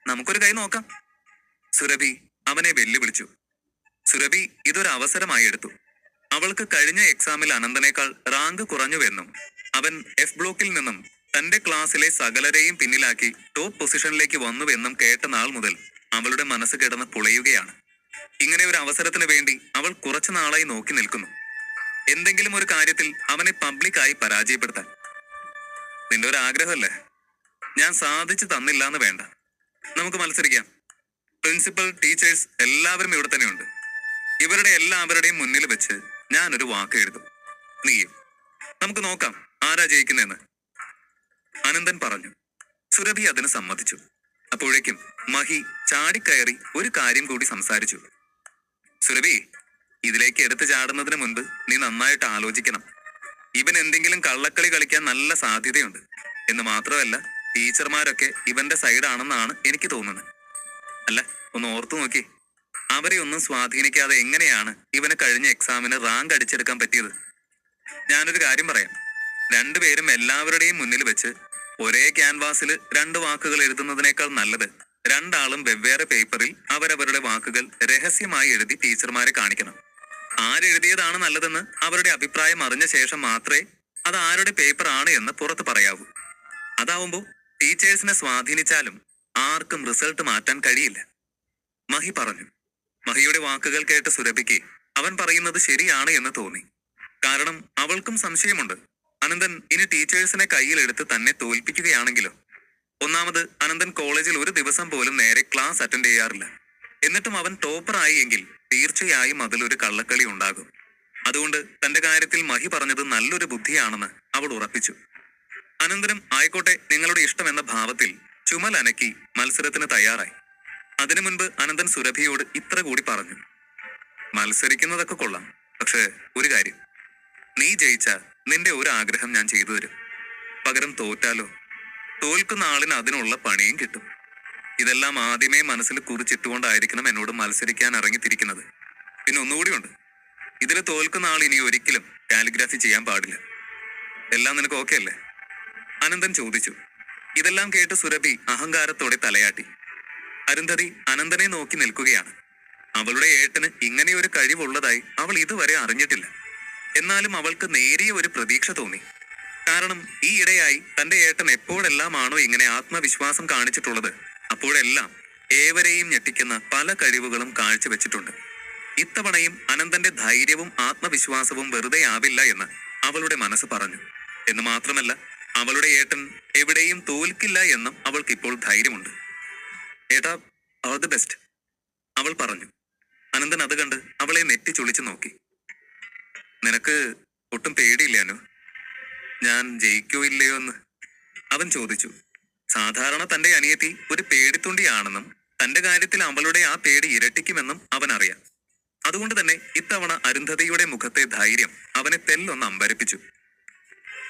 നമുക്കൊരു കൈ നോക്കാം. സുരഭി അവനെ വെല്ലുവിളിച്ചു. സുരഭി ഇതൊരു അവസരമായി എടുത്തു. അവൾക്ക് കഴിഞ്ഞ എക്സാമിൽ അനന്തനേക്കാൾ റാങ്ക് കുറഞ്ഞുവെന്നും അവൻ F ബ്ലോക്കിൽ നിന്നും തന്റെ ക്ലാസ്സിലെ സകലരെയും പിന്നിലാക്കി ടോപ്പ് പൊസിഷനിലേക്ക് വന്നുവെന്നും കേട്ട നാൾ മുതൽ അവളുടെ മനസ്സ് കിടന്ന് പുളയുകയാണ്. ഇങ്ങനെ ഒരു അവസരത്തിന് വേണ്ടി അവൾ കുറച്ചു നാളായി നോക്കി നിൽക്കുന്നു. എന്തെങ്കിലും ഒരു കാര്യത്തിൽ അവനെ പബ്ലിക്കായി പരാജയപ്പെടുത്താൻ. നിന്റെ ഒരു ആഗ്രഹമല്ലേ? ഞാൻ സാധിച്ചു തന്നില്ല എന്ന് വേണ്ട. നമുക്ക് മത്സരിക്കാം. പ്രിൻസിപ്പൽ, ടീച്ചേഴ്സ് എല്ലാവരും ഇവിടെ തന്നെയുണ്ട്. ഇവരുടെ എല്ലാവരുടെയും മുന്നിൽ വെച്ച് ഞാനൊരു വാക്ക് എഴുതും. നീയും. നമുക്ക് നോക്കാം ആരാ ജയിക്കുന്നതെന്ന്. അനന്തൻ പറഞ്ഞു. സുരഭി അതിന് സമ്മതിച്ചു. അപ്പോഴേക്കും മഹി ചാടിക്കയറി ഒരു കാര്യം കൂടി സംസാരിച്ചു. സുരഭി, ഇതിലേക്ക് എടുത്തു ചാടുന്നതിന് മുൻപ് നീ നന്നായിട്ട് ആലോചിക്കണം. ഇവൻ എന്തെങ്കിലും കള്ളക്കളി കളിക്കാൻ നല്ല സാധ്യതയുണ്ട്. എന്ന് മാത്രമല്ല, ടീച്ചർമാരൊക്കെ ഇവന്റെ സൈഡാണെന്നാണ് എനിക്ക് തോന്നുന്നത്. അല്ല, ഒന്ന് ഓർത്തു നോക്കി. അവരെ ഒന്നും സ്വാധീനിക്കാതെ എങ്ങനെയാണ് ഇവന് കഴിഞ്ഞ എക്സാമിന് റാങ്ക് അടിച്ചെടുക്കാൻ പറ്റിയത്? ഞാനൊരു കാര്യം പറയാം. രണ്ടുപേരും എല്ലാവരുടെയും മുന്നിൽ വെച്ച് ഒരേ ക്യാൻവാസിൽ 2 വാക്കുകൾ എഴുതുന്നതിനേക്കാൾ നല്ലത് രണ്ടാളും വെവ്വേറെ പേപ്പറിൽ അവരവരുടെ വാക്കുകൾ രഹസ്യമായി എഴുതി ടീച്ചർമാരെ കാണിക്കണം. ആരെഴുതിയതാണ് നല്ലതെന്ന് അവരുടെ അഭിപ്രായം അറിഞ്ഞ ശേഷം മാത്രമേ അത് ആരുടെ പേപ്പർ ആണ് എന്ന് പുറത്ത് പറയാവൂ. അതാവുമ്പോൾ ടീച്ചേഴ്സിനെ സ്വാധീനിച്ചാലും ആർക്കും റിസൾട്ട് മാറ്റാൻ കഴിയില്ല. മഹി പറഞ്ഞു. മഹിയുടെ വാക്കുകൾ കേട്ട സുരഭിക്ക് അവൻ പറയുന്നത് ശരിയാണ് എന്ന് തോന്നി. കാരണം അവൾക്കും സംശയമുണ്ട്. അനന്തൻ ഇനി ടീച്ചേഴ്സിനെ കയ്യിലെടുത്ത് തന്നെ തോൽപ്പിക്കുകയാണെങ്കിലോ? ഒന്നാമത്, അനന്തൻ കോളേജിൽ ഒരു ദിവസം പോലും നേരെ ക്ലാസ് അറ്റൻഡ് ചെയ്യാറില്ല. എന്നിട്ടും അവൻ ടോപ്പറായി എങ്കിൽ തീർച്ചയായും അതിലൊരു കള്ളക്കളി ഉണ്ടാകും. അതുകൊണ്ട് തന്റെ കാര്യത്തിൽ മഹി പറഞ്ഞത് നല്ലൊരു ബുദ്ധിയാണെന്ന് അവൾ ഉറപ്പിച്ചു. അനന്തരം ആയിക്കോട്ടെ, നിങ്ങളുടെ ഇഷ്ടം എന്ന ഭാവത്തിൽ ചുമൽ അനക്കി മത്സരത്തിന് തയ്യാറായി. അതിനു മുൻപ് അനന്തൻ സുരഭിയോട് ഇത്ര കൂടി പറഞ്ഞു. മത്സരിക്കുന്നതൊക്കെ കൊള്ളാം, പക്ഷെ ഒരു കാര്യം, നീ ജയിച്ച നിന്റെ ഒരു ആഗ്രഹം ഞാൻ ചെയ്തു തരും. പകരം തോറ്റാലോ? തോൽക്കുന്ന ആളിന് അതിനുള്ള പണിയും കിട്ടും. ഇതെല്ലാം ആദ്യമേ മനസ്സിൽ കുറിച്ചിട്ടുകൊണ്ടായിരിക്കണം എന്നോട് മത്സരിക്കാൻ ഇറങ്ങിത്തിരിക്കുന്നത്. പിന്നെ ഒന്നുകൂടിയുണ്ട്, ഇതിൽ തോൽക്കുന്ന ആൾ ഇനി ഒരിക്കലും കാലിഗ്രാഫി ചെയ്യാൻ പാടില്ല. എല്ലാം നിനക്ക് ഓക്കെ അല്ലേ? അനന്തൻ ചോദിച്ചു. ഇതെല്ലാം കേട്ട് സുരഭി അഹങ്കാരത്തോടെ തലയാട്ടി. അരുന്ധതി അനന്തനെ നോക്കി നിൽക്കുകയാണ്. അവളുടെ ഏട്ടന് ഇങ്ങനെയൊരു കഴിവുള്ളതായി അവൾ ഇതുവരെ അറിഞ്ഞിട്ടില്ല. എന്നാലും അവൾക്ക് നേരിയ ഒരു പ്രതീക്ഷ തോന്നി. കാരണം ഈ ഇടയായി തന്റെ ഏട്ടൻ എപ്പോഴെല്ലാമാണോ ഇങ്ങനെ ആത്മവിശ്വാസം കാണിച്ചിട്ടുള്ളത്, അപ്പോഴെല്ലാം ഏവരെയും ഞെട്ടിക്കുന്ന പല കഴിവുകളും കാഴ്ചവെച്ചിട്ടുണ്ട്. ഇത്തവണയും അനന്തന്റെ ധൈര്യവും ആത്മവിശ്വാസവും വെറുതെ ആവില്ല എന്ന് അവളുടെ മനസ്സ് പറഞ്ഞു. എന്ന് മാത്രമല്ല, അവളുടെ ഏട്ടൻ എവിടെയും തോൽക്കില്ല എന്നും അവൾക്കിപ്പോൾ ധൈര്യമുണ്ട്. ഏട്ടാ, ഓൾ ദി ബെസ്റ്റ്, അവൾ പറഞ്ഞു. അനന്തൻ അത് കണ്ട് അവളെ നെറ്റി ചുളിച്ചു നോക്കി. നിനക്ക് ഒട്ടും പേടിയില്ലാനോ ഞാൻ ജയിക്കോ ഇല്ലയോ എന്ന് അവൻ ചോദിച്ചു. സാധാരണ തന്റെ അനിയത്തി ഒരു പേടിത്തൊണ്ടിയാണെന്നും തന്റെ കാര്യത്തിൽ അവളുടെ ആ പേടി ഇരട്ടിക്കുമെന്നും അവൻ അറിയാം. അതുകൊണ്ട് തന്നെ ഇത്തവണ അരുന്ധതിയുടെ മുഖത്തെ ധൈര്യം അവനെ തെല്ലൊന്ന് അമ്പരപ്പിച്ചു.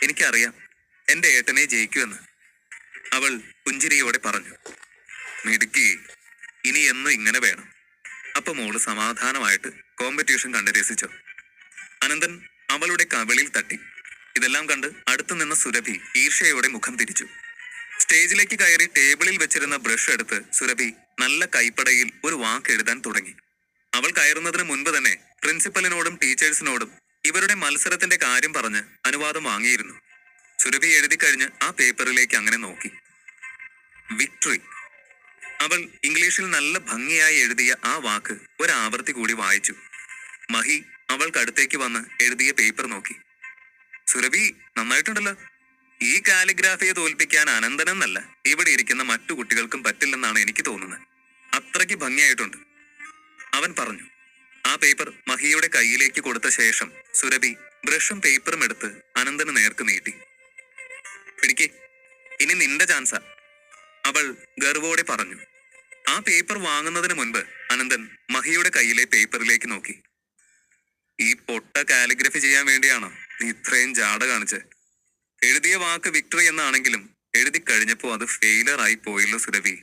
എനിക്കറിയാം എന്റെ ഏട്ടനെ ജയിക്കുമെന്ന് അവൾ പുഞ്ചിരിയോടെ പറഞ്ഞു. മിടുക്കി, ഇനി എന്നും ഇങ്ങനെ വേണം. അപ്പൊ മോള് സമാധാനമായിട്ട് കോമ്പറ്റീഷൻ കണ്ട് രസിച്ചോ? അനന്തൻ അവളുടെ കവിളിൽ തട്ടി. ഇതെല്ലാം കണ്ട് അടുത്തു നിന്ന സുരഭി ഈർഷ്യയോടെ മുഖം തിരിച്ചു. സ്റ്റേജിലേക്ക് കയറി ടേബിളിൽ വെച്ചിരുന്ന ബ്രഷ് എടുത്ത് സുരഭി നല്ല കൈപ്പടയിൽ ഒരു വാക്ക് എഴുതാൻ തുടങ്ങി. അവൾ കയറുന്നതിന് മുൻപ് തന്നെ പ്രിൻസിപ്പലിനോടും ടീച്ചേഴ്സിനോടും ഇവരുടെ മത്സരത്തിന്റെ കാര്യം പറഞ്ഞ് അനുവാദം വാങ്ങിയിരുന്നു. സുരഭി എഴുതി കഴിഞ്ഞ് ആ പേപ്പറിലേക്ക് അങ്ങനെ നോക്കി. വിക്ടറി. അവൾ ഇംഗ്ലീഷിൽ നല്ല ഭംഗിയായി എഴുതിയ ആ വാക്ക് ഒരാവർത്തി കൂടി വായിച്ചു. മഹി അവൾക്കടുത്തേക്ക് വന്ന് എഴുതിയ പേപ്പർ നോക്കി. സുരഭി, നന്നായിട്ടുണ്ടല്ലോ. ഈ കാലിഗ്രാഫിയെ തോൽപ്പിക്കാൻ അനന്തനെന്നല്ല ഇവിടെ ഇരിക്കുന്ന മറ്റു കുട്ടികൾക്കും പറ്റില്ലെന്നാണ് എനിക്ക് തോന്നുന്നത്. അത്രയ്ക്ക് ഭംഗിയായിട്ടുണ്ട്, അവൻ പറഞ്ഞു. ആ പേപ്പർ മഹിയുടെ കയ്യിലേക്ക് കൊടുത്ത ശേഷം സുരഭി ബ്രഷും പേപ്പറും എടുത്ത് അനന്തന് നേർക്ക് നീട്ടി. പിടിക്ക്, ഇനി നിന്റെ ചാൻസാ, അവൾ ഗർവോടെ പറഞ്ഞു. ആ പേപ്പർ വാങ്ങുന്നതിന് മുൻപ് അനന്തൻ മഹിയുടെ കയ്യിലെ പേപ്പറിലേക്ക് നോക്കി. ഈ പൊട്ട കാലിഗ്രഫി ചെയ്യാൻ വേണ്ടിയാണോ നീ ഇത്രയും ജാട കാണിച്ച്? എഴുതിയ വാക്ക് വിക്ടറി എന്നാണെങ്കിലും എഴുതി കഴിഞ്ഞപ്പോ അത് ഫെയിലർ ആയി പോയല്ലോ സുരഭി.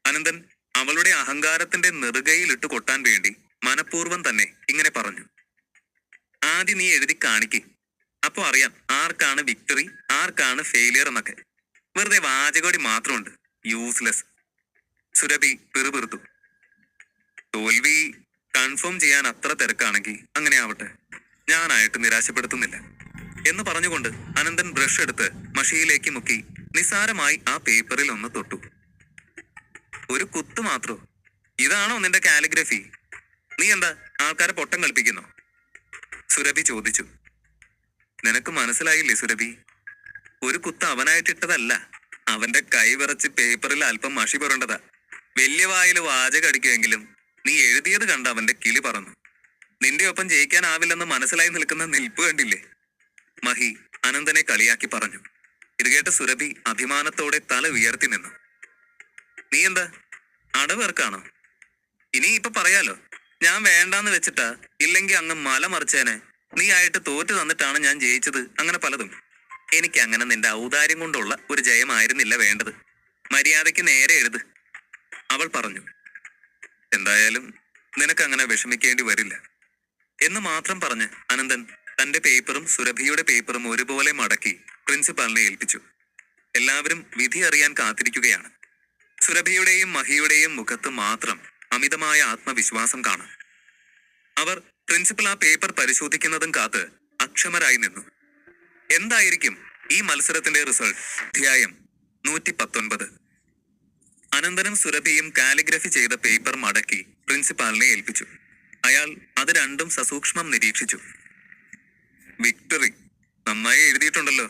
അനന്തൻ അവളുടെ അഹങ്കാരത്തിന്റെ നെറുകയിലിട്ട് കൊട്ടാൻ വേണ്ടി മനഃപൂർവ്വം തന്നെ ഇങ്ങനെ പറഞ്ഞു. ആദ്യം നീ എഴുതി കാണിക്ക്, അപ്പൊ അറിയാം ആർക്കാണ് വിക്ടറി ആർക്കാണ് ഫെയിലിയർ എന്നൊക്കെ. വെറുതെ വാചകോടി മാത്രമുണ്ട്, യൂസ്ലെസ്. സുരഭി പിറുപിറുത്തു. തോൽവി കൺഫേം ചെയ്യാൻ അത്ര തിരക്കാണെങ്കിൽ അങ്ങനെ ആവട്ടെ, ഞാനായിട്ട് നിരാശപ്പെടുത്തുന്നില്ല എന്ന് പറഞ്ഞുകൊണ്ട് അനന്തൻ ബ്രഷ് എടുത്ത് മഷിയിലേക്ക് മുക്കി നിസ്സാരമായി ആ പേപ്പറിൽ ഒന്ന് തൊട്ടു. ഒരു കുത്ത് മാത്രോ? ഇതാണോ നിന്റെ കാലിഗ്രഫി? നീ എന്താ ആൾക്കാരെ പൊട്ടം കളിപ്പിക്കുന്നോ? സുരഭി ചോദിച്ചു. നിനക്ക് മനസ്സിലായില്ലേ സുരഭി? ഒരു കുത്ത് അവനായിട്ടിട്ടതല്ല, അവന്റെ കൈ വിറച്ച് പേപ്പറിൽ അല്പം മഷി പുരണ്ടതാ. വലിയ വായിൽ വാചകം അടിക്കുമെങ്കിലും നീ എഴുതിയത് കണ്ട അവന്റെ കിളി പറന്നു. നിന്റെ ഒപ്പം ജയിക്കാനാവില്ലെന്ന് മനസ്സിലായി നിൽക്കുന്ന നിൽപ്പ് കണ്ടില്ലേ? മഹി അനന്തനെ കളിയാക്കി പറഞ്ഞു. ഇത് കേട്ട സുരഭി അഭിമാനത്തോടെ തല ഉയർത്തി നിന്നു. നീ എന്താ അടവേർക്കാണോ? ഇനി ഇപ്പൊ പറയാലോ, ഞാൻ വേണ്ടാന്ന് വെച്ചിട്ടാ, ഇല്ലെങ്കി അങ്ങ് മല മറിച്ചേനെ, നീ ആയിട്ട് തോറ്റു തന്നിട്ടാണ് ഞാൻ ജയിച്ചത്, അങ്ങനെ പലതും. എനിക്ക് അങ്ങനെ നിന്റെ ഔദാര്യം കൊണ്ടുള്ള ഒരു ജയമായിരുന്നില്ല വേണ്ടത്. മര്യാദയ്ക്ക് നേരെ എഴുത്, അവൾ പറഞ്ഞു. എന്തായാലും നിനക്കങ്ങനെ വിഷമിക്കേണ്ടി വരില്ല എന്ന് മാത്രം പറഞ്ഞ് അനന്തൻ തന്റെ പേപ്പറും സുരഭിയുടെ പേപ്പറും ഒരുപോലെ മടക്കി പ്രിൻസിപ്പാളിനെ ഏൽപ്പിച്ചു. എല്ലാവരും വിധി അറിയാൻ കാത്തിരിക്കുകയാണ്. സുരഭിയുടെയും മഹിയുടെയും മുഖത്ത് മാത്രം അമിതമായ ആത്മവിശ്വാസം കാണാം. അവർ പ്രിൻസിപ്പൽ ആ പേപ്പർ പരിശോധിക്കുന്നതും കാത്ത് അക്ഷമരായി നിന്നു. എന്തായിരിക്കും ഈ മത്സരത്തിന്റെ റിസൾട്ട്? അധ്യായം 119. അനന്തനും സുരഭിയും കാലിഗ്രഫി ചെയ്ത പേപ്പർ മടക്കി പ്രിൻസിപ്പാളിനെ ഏൽപ്പിച്ചു. അയാൾ അത് രണ്ടും സസൂക്ഷ്മം നിരീക്ഷിച്ചു. വിക്ടറി, നന്നായി എഴുതിയിട്ടുണ്ടല്ലോ.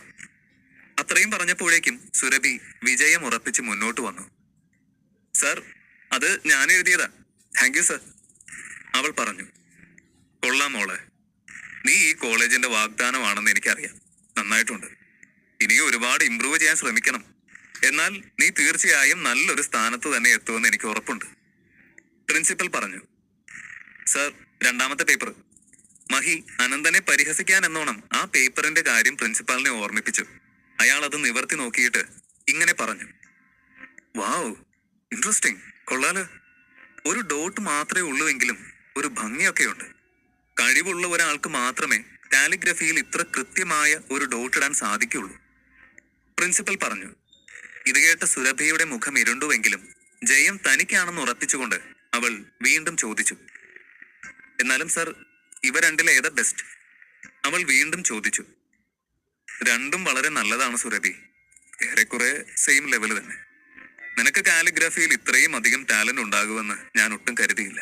അത്രയും പറഞ്ഞപ്പോഴേക്കും സുരഭി വിജയം ഉറപ്പിച്ച് മുന്നോട്ട് വന്നു. സർ, അത് ഞാൻ എഴുതിയതാ. താങ്ക് യു സർ, അവൾ പറഞ്ഞു. കൊള്ളാം മോളെ, നീ ഈ കോളേജിന്റെ വാഗ്ദാനമാണെന്ന് എനിക്കറിയാം. നന്നായിട്ടുണ്ട്. ഇനി ഒരുപാട് ഇംപ്രൂവ് ചെയ്യാൻ ശ്രമിക്കണം. എന്നാൽ നീ തീർച്ചയായും നല്ലൊരു സ്ഥാനത്ത് തന്നെ എത്തുമെന്ന് എനിക്ക് ഉറപ്പുണ്ട്, പ്രിൻസിപ്പൽ പറഞ്ഞു. സർ, രണ്ടാമത്തെ പേപ്പർ. മഹി അനന്തനെ പരിഹസിക്കാൻ എന്നോണം ആ പേപ്പറിന്റെ കാര്യം പ്രിൻസിപ്പാളിനെ ഓർമ്മിപ്പിച്ചു. അയാൾ അത് നിവർത്തി നോക്കിയിട്ട് ഇങ്ങനെ പറഞ്ഞു. വാവ്, ഇൻട്രസ്റ്റിംഗ്, കൊള്ളാലോ. ഒരു ഡോട്ട് മാത്രമേ ഉള്ളൂവെങ്കിലും ഒരു ഭംഗിയൊക്കെയുണ്ട്. കഴിവുള്ള ഒരാൾക്ക് മാത്രമേ കാലിഗ്രഫിയിൽ ഇത്ര കൃത്യമായ ഒരു ഡോട്ട് ഇടാൻ സാധിക്കുള്ളൂ, പ്രിൻസിപ്പൽ പറഞ്ഞു. ഇത് കേട്ട സുരഭിയുടെ മുഖം ഇരുണ്ടുവെങ്കിലും ജയം തനിക്കാണെന്ന് ഉറപ്പിച്ചുകൊണ്ട് അവൾ വീണ്ടും ചോദിച്ചു. എന്നാലും സർ, ഇവ രണ്ടിൽ ഏതാ ബെസ്റ്റ്? അവൾ വീണ്ടും ചോദിച്ചു. രണ്ടും വളരെ നല്ലതാണ് സുരഭി, ഏറെക്കുറെ സെയിം ലെവൽ തന്നെ. നിനക്ക് കാലിഗ്രഫിയിൽ ഇത്രയും അധികം ടാലന്റ് ഉണ്ടാകുമെന്ന് ഞാൻ ഒട്ടും കരുതിയില്ല.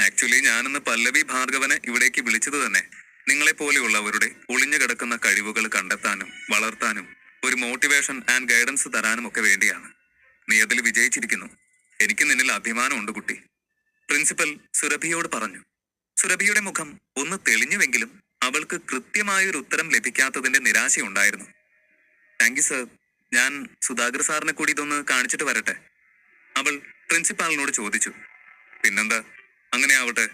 ആക്ച്വലി ഞാനിന്ന് പല്ലവി ഭാർഗവനെ ഇവിടേക്ക് വിളിച്ചത് തന്നെ നിങ്ങളെപ്പോലെയുള്ളവരുടെ ഒളിഞ്ഞു കിടക്കുന്ന കഴിവുകൾ കണ്ടെത്താനും വളർത്താനും ഒരു മോട്ടിവേഷൻ ആൻഡ് ഗൈഡൻസ് തരാനും ഒക്കെ വേണ്ടിയാണ്. നീ അതിൽ വിജയിച്ചിരിക്കുന്നു. എനിക്ക് നിന്നിൽ അഭിമാനമുണ്ട് കുട്ടി, പ്രിൻസിപ്പൽ സുരഭിയോട് പറഞ്ഞു. സുരഭിയുടെ മുഖം ഒന്ന് തെളിഞ്ഞുവെങ്കിലും അവൾക്ക് കൃത്യമായൊരു ഉത്തരം ലഭിക്കാത്തതിന്റെ നിരാശയുണ്ടായിരുന്നു. താങ്ക് യു സർ, ഞാൻ സുധാകർ സാറിനെ കൂടി ഇതൊന്ന് കാണിച്ചിട്ട് വരട്ടെ, അവൾ പ്രിൻസിപ്പാളിനോട് ചോദിച്ചു. പിന്നെന്താ, അങ്ങനെ ആവട്ടെ.